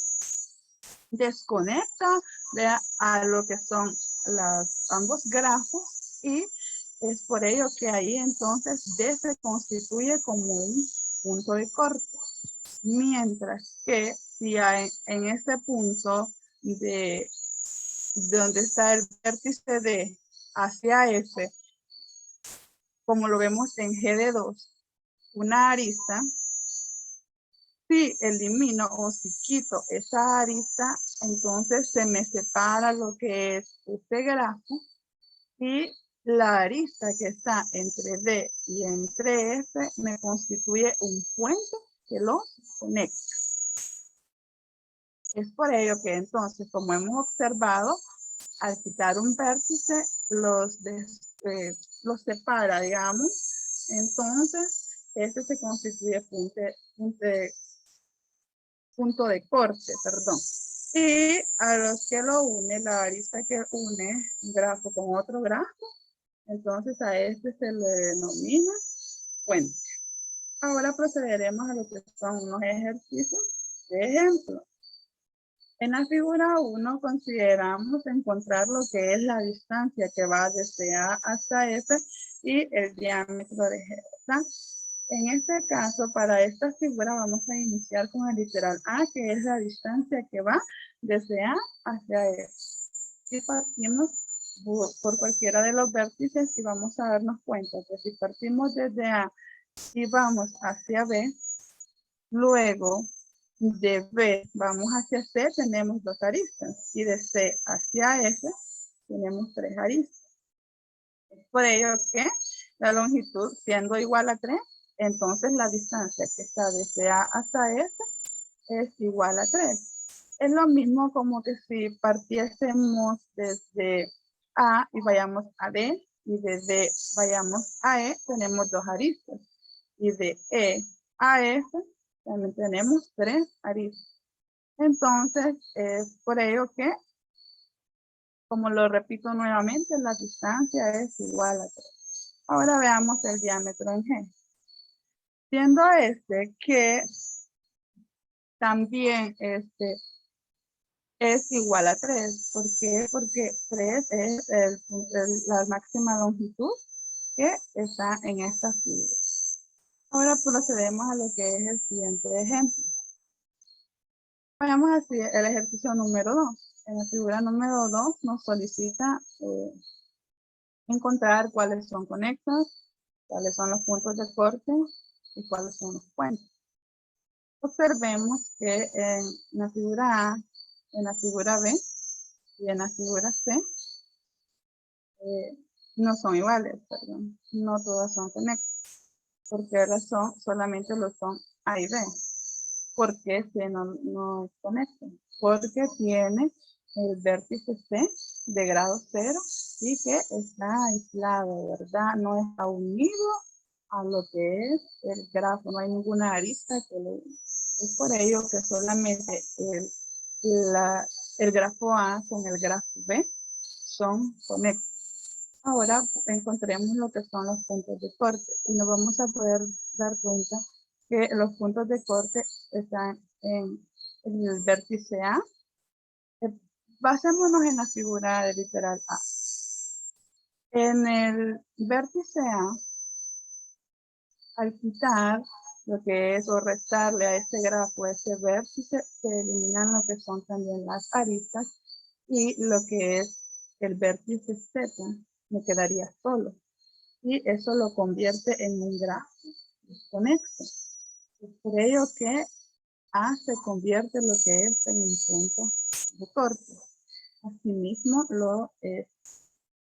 desconecta, ¿verdad?, a lo que son ambos grafos, y es por ello que ahí entonces D se constituye como un punto de corte. Mientras que si hay en este punto de donde está el vértice D hacia F, como lo vemos en G de 2, una arista, si elimino o si quito esa arista, entonces se me separa lo que es este grafo, y la arista que está entre D y entre F me constituye un puente que los conecta. Es por ello que entonces, como hemos observado, al quitar un vértice, los separa, digamos. Entonces, este se constituye punto de corte, perdón. Y a los que lo une, la arista que une un grafo con otro grafo, entonces a este se le denomina puente. Ahora procederemos a lo que son unos ejercicios de ejemplo. En la figura 1 consideramos encontrar lo que es la distancia que va desde A hasta F y el diámetro de G, ¿verdad? En este caso, para esta figura vamos a iniciar con el literal A, que es la distancia que va desde A hacia F. Si partimos por cualquiera de los vértices y vamos a darnos cuenta que si partimos desde A y vamos hacia B, luego de B vamos hacia C, tenemos 2 aristas, y de C hacia F tenemos 3 aristas. Es por ello que la longitud, siendo igual a 3, entonces la distancia que está desde A hasta F es igual a 3. Es lo mismo como que si partiésemos desde A y vayamos a D, y de D vayamos a E, tenemos 2 aristas, y de E a F también tenemos 3 aristas. Entonces, es por ello que, como lo repito nuevamente, la distancia es igual a 3. Ahora veamos el diámetro en G. Siendo que también es igual a 3. ¿Por qué? Porque 3 es la máxima longitud que está en esta figura. Ahora procedemos a lo que es el siguiente ejemplo. Vayamos así el ejercicio número 2. En la figura número 2 nos solicita encontrar cuáles son conexos, cuáles son los puntos de corte y cuáles son los puentes. Observemos que en la figura A, en la figura B y en la figura C no son iguales, perdón. No todas son conexas. ¿Por qué razón? Solamente lo son A y B. ¿Por qué C no es conecta? Porque tiene el vértice C de grado 0 y que está aislado, ¿verdad? No está unido a lo que es el grafo, no hay ninguna arista que lo une. Es por ello que solamente el grafo A con el grafo B son conexos. Ahora encontremos lo que son los puntos de corte y nos vamos a poder dar cuenta que los puntos de corte están en el vértice A. Basémonos en la figura de literal A. En el vértice A, al quitar lo que es o restarle a este grafo, ese vértice, se eliminan lo que son también las aristas y lo que es el vértice Z me quedaría solo. Y eso lo convierte en un grafo desconexo. Es por ello que A se convierte en lo que es en un punto de corte. Asimismo lo es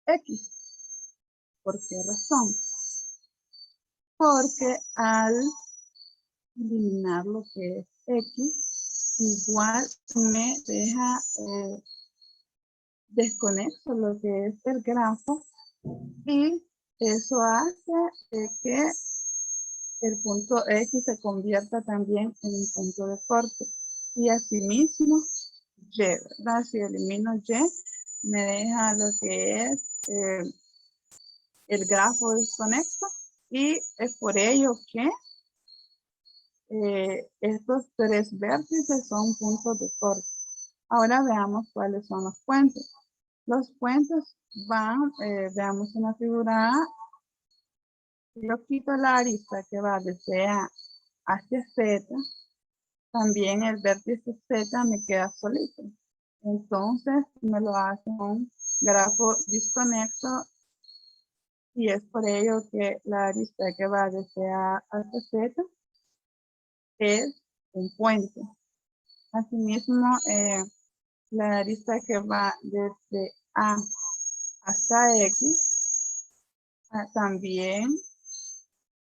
X. ¿Por qué razón? Porque al eliminar lo que es X, igual me deja desconexo lo que es el grafo, y eso hace que el punto X se convierta también en un punto de corte. Y asimismo, Y, ¿verdad? Si elimino Y, me deja lo que es el grafo desconexo, y es por ello que estos tres vértices son puntos de corte. Ahora veamos cuáles son los puentes. Los puentes van, veamos en la figura A, si yo quito la arista que va desde A hacia Z, también el vértice Z me queda solito. Entonces me lo hace un grafo desconexo, y es por ello que la arista que va desde A hacia Z es un puente. Asimismo, la arista que va desde A hasta X también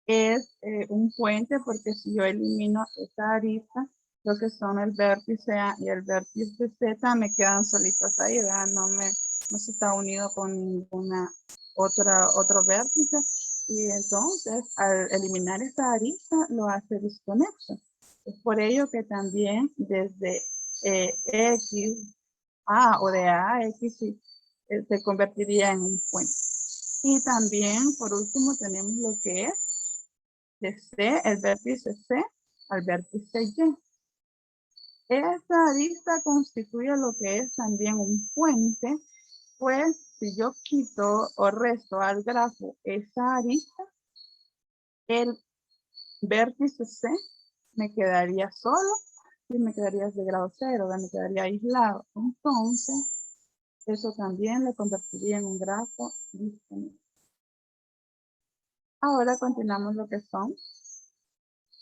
es un puente, porque si yo elimino esta arista, lo que son el vértice A y el vértice Z me quedan solitos ahí, ¿verdad? No se está unido con ninguna otro vértice, y entonces al eliminar esta arista lo hace desconexo. Es por ello que también desde X, A o de A a X se convertiría en un puente. Y también, por último, tenemos lo que es de C, el vértice C al vértice Y. Esta arista constituye lo que es también un puente, pues si yo quito o resto al grafo esa arista, el vértice C me quedaría solo y me quedaría de grado 0, me quedaría aislado. Entonces, eso también le convertiría en un grafo disponible. Ahora continuamos lo que son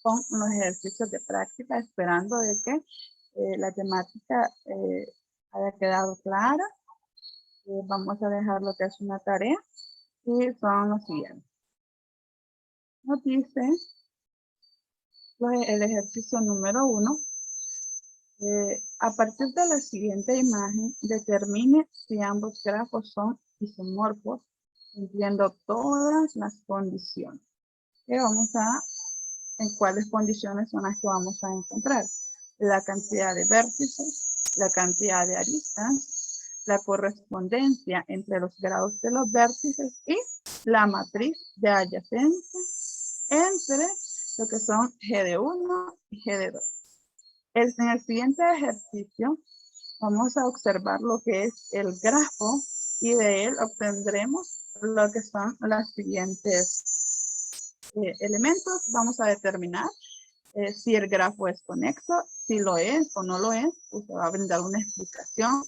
con los ejercicios de práctica, esperando de que la temática haya quedado clara. Vamos a dejar lo que es una tarea, y son los siguientes. Nos dice el ejercicio número 1. A partir de la siguiente imagen, determine si ambos grafos son isomorfos, cumpliendo todas las condiciones. En cuáles condiciones son las que vamos a encontrar: la cantidad de vértices, la cantidad de aristas, la correspondencia entre los grados de los vértices y la matriz de adyacencia entre lo que son G de 1 y G de 2. En el siguiente ejercicio vamos a observar lo que es el grafo, y de él obtendremos lo que son los siguientes elementos. Vamos a determinar si el grafo es conexo, si lo es o no lo es. Usted va a brindar una explicación.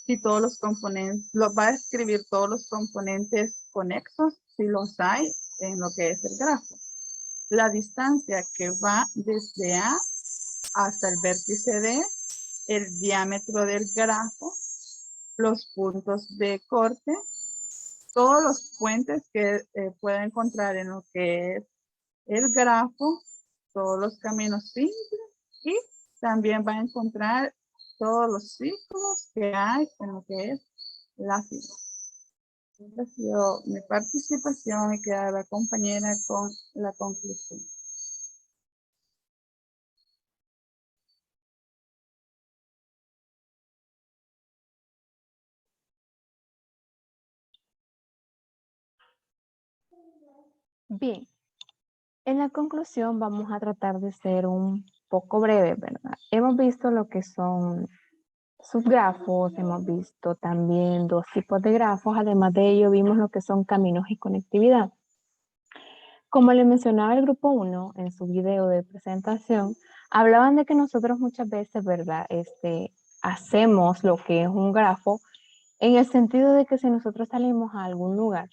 Si todos los componentes, va a escribir todos los componentes conexos, si los hay en lo que es el grafo. La distancia que va desde A hasta el vértice D, el diámetro del grafo, los puntos de corte, todos los puentes que pueda encontrar en lo que es el grafo, todos los caminos simples, y también va a encontrar todos los círculos que hay en lo que es la figura. Esta ha sido mi participación, y queda la compañera con la conclusión. Bien, en la conclusión vamos a tratar de ser un poco breve, ¿verdad? Hemos visto lo que son subgrafos, hemos visto también dos tipos de grafos, además de ello vimos lo que son caminos y conectividad. Como le mencionaba el grupo 1 en su video de presentación, hablaban de que nosotros muchas veces, ¿verdad? Hacemos lo que es un grafo en el sentido de que si nosotros salimos a algún lugar,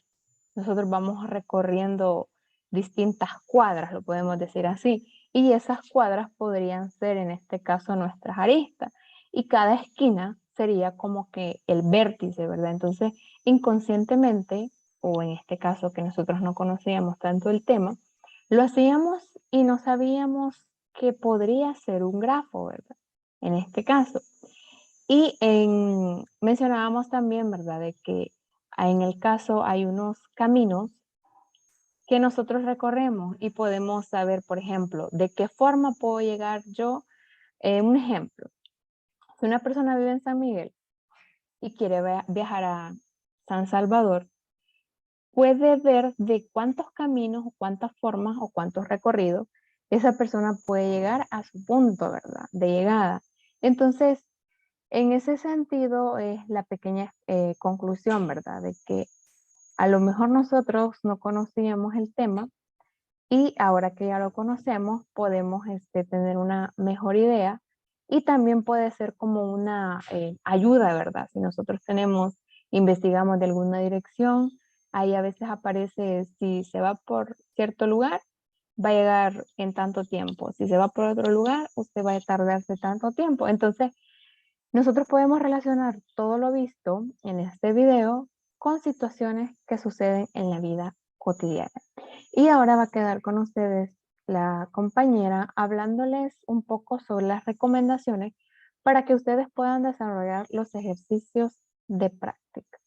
nosotros vamos recorriendo distintas cuadras, lo podemos decir así, y esas cuadras podrían ser en este caso nuestras aristas, y cada esquina sería como que el vértice, ¿verdad? Entonces, inconscientemente, o en este caso que nosotros no conocíamos tanto el tema, lo hacíamos y no sabíamos que podría ser un grafo, ¿verdad? En este caso. Y mencionábamos también, ¿verdad?, de que en el caso hay unos caminos que nosotros recorremos y podemos saber, por ejemplo, de qué forma puedo llegar yo. Un ejemplo, si una persona vive en San Miguel y quiere viajar a San Salvador, puede ver de cuántos caminos, o cuántas formas o cuántos recorridos esa persona puede llegar a su punto, ¿verdad? De llegada. Entonces, en ese sentido es la pequeña conclusión, ¿verdad? De que a lo mejor nosotros no conocíamos el tema y ahora que ya lo conocemos podemos tener una mejor idea y también puede ser como una ayuda, ¿verdad? Si nosotros investigamos de alguna dirección, ahí a veces aparece si se va por cierto lugar, va a llegar en tanto tiempo. Si se va por otro lugar, usted va a tardarse tanto tiempo. Entonces, nosotros podemos relacionar todo lo visto en este video con situaciones que suceden en la vida cotidiana. Y ahora va a quedar con ustedes la compañera hablándoles un poco sobre las recomendaciones para que ustedes puedan desarrollar los ejercicios de práctica.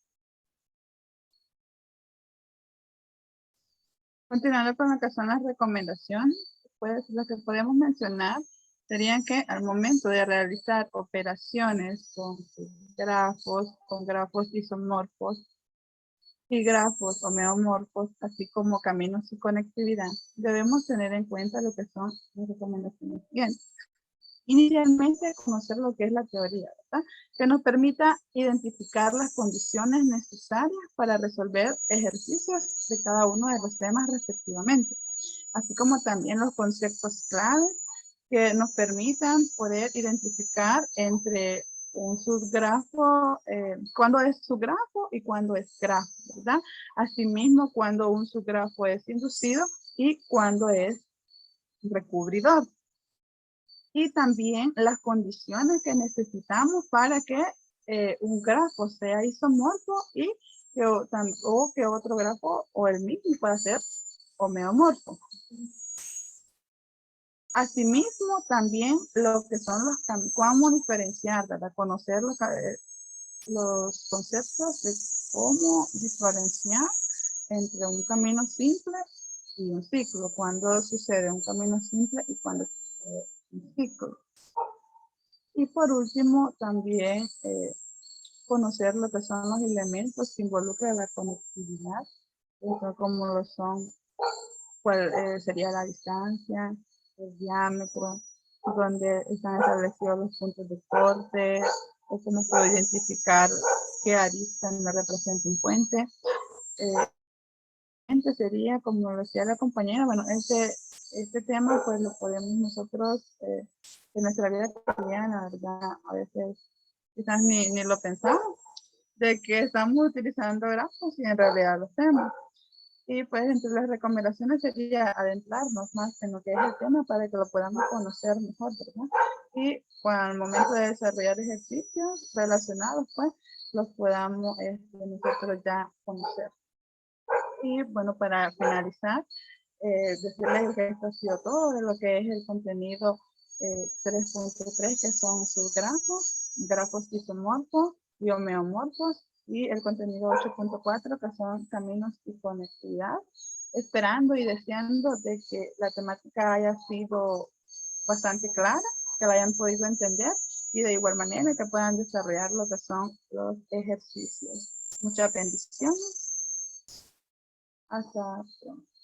Continuando con lo que son las recomendaciones, pues lo que podemos mencionar serían que al momento de realizar operaciones con grafos isomorfos y grafos homeomorfos, así como caminos y conectividad, debemos tener en cuenta lo que son las recomendaciones siguientes. Inicialmente, conocer lo que es la teoría, ¿verdad? Que nos permita identificar las condiciones necesarias para resolver ejercicios de cada uno de los temas respectivamente, así como también los conceptos claves que nos permitan poder identificar entre un subgrafo, cuándo es subgrafo y cuándo es grafo, ¿verdad? Asimismo, cuando un subgrafo es inducido y cuándo es recubridor. Y también las condiciones que necesitamos para que un grafo sea isomorfo y que otro grafo o el mismo pueda ser homeomorfo. Asimismo, también lo que son los caminos, cómo diferenciar, ¿verdad? Conocer los conceptos de cómo diferenciar entre un camino simple y un ciclo, cuando sucede un camino simple y cuando sucede un ciclo. Y por último, también conocer lo que son los elementos que involucran la conectividad, como lo son, cuál sería la distancia, el diámetro, donde están establecidos los puntos de corte, o cómo puedo identificar qué arista me representa un puente. Sería, como lo decía la compañera, bueno, este tema pues lo podemos nosotros en nuestra vida cotidiana, ¿verdad? A veces quizás ni lo pensamos, de que estamos utilizando grafos y en realidad lo hacemos. Y pues entre las recomendaciones sería adentrarnos más en lo que es el tema para que lo podamos conocer mejor, ¿verdad? Y al momento de desarrollar ejercicios relacionados, pues los podamos nosotros ya conocer. Y bueno, para finalizar, decirles que esto ha sido todo de lo que es el contenido 3.3, que son sus grafos isomorfos y homeomorfos, y el contenido 8.4, que son caminos y conectividad, esperando y deseando de que la temática haya sido bastante clara, que la hayan podido entender y de igual manera que puedan desarrollar lo que son los ejercicios. Muchas bendiciones. Hasta pronto.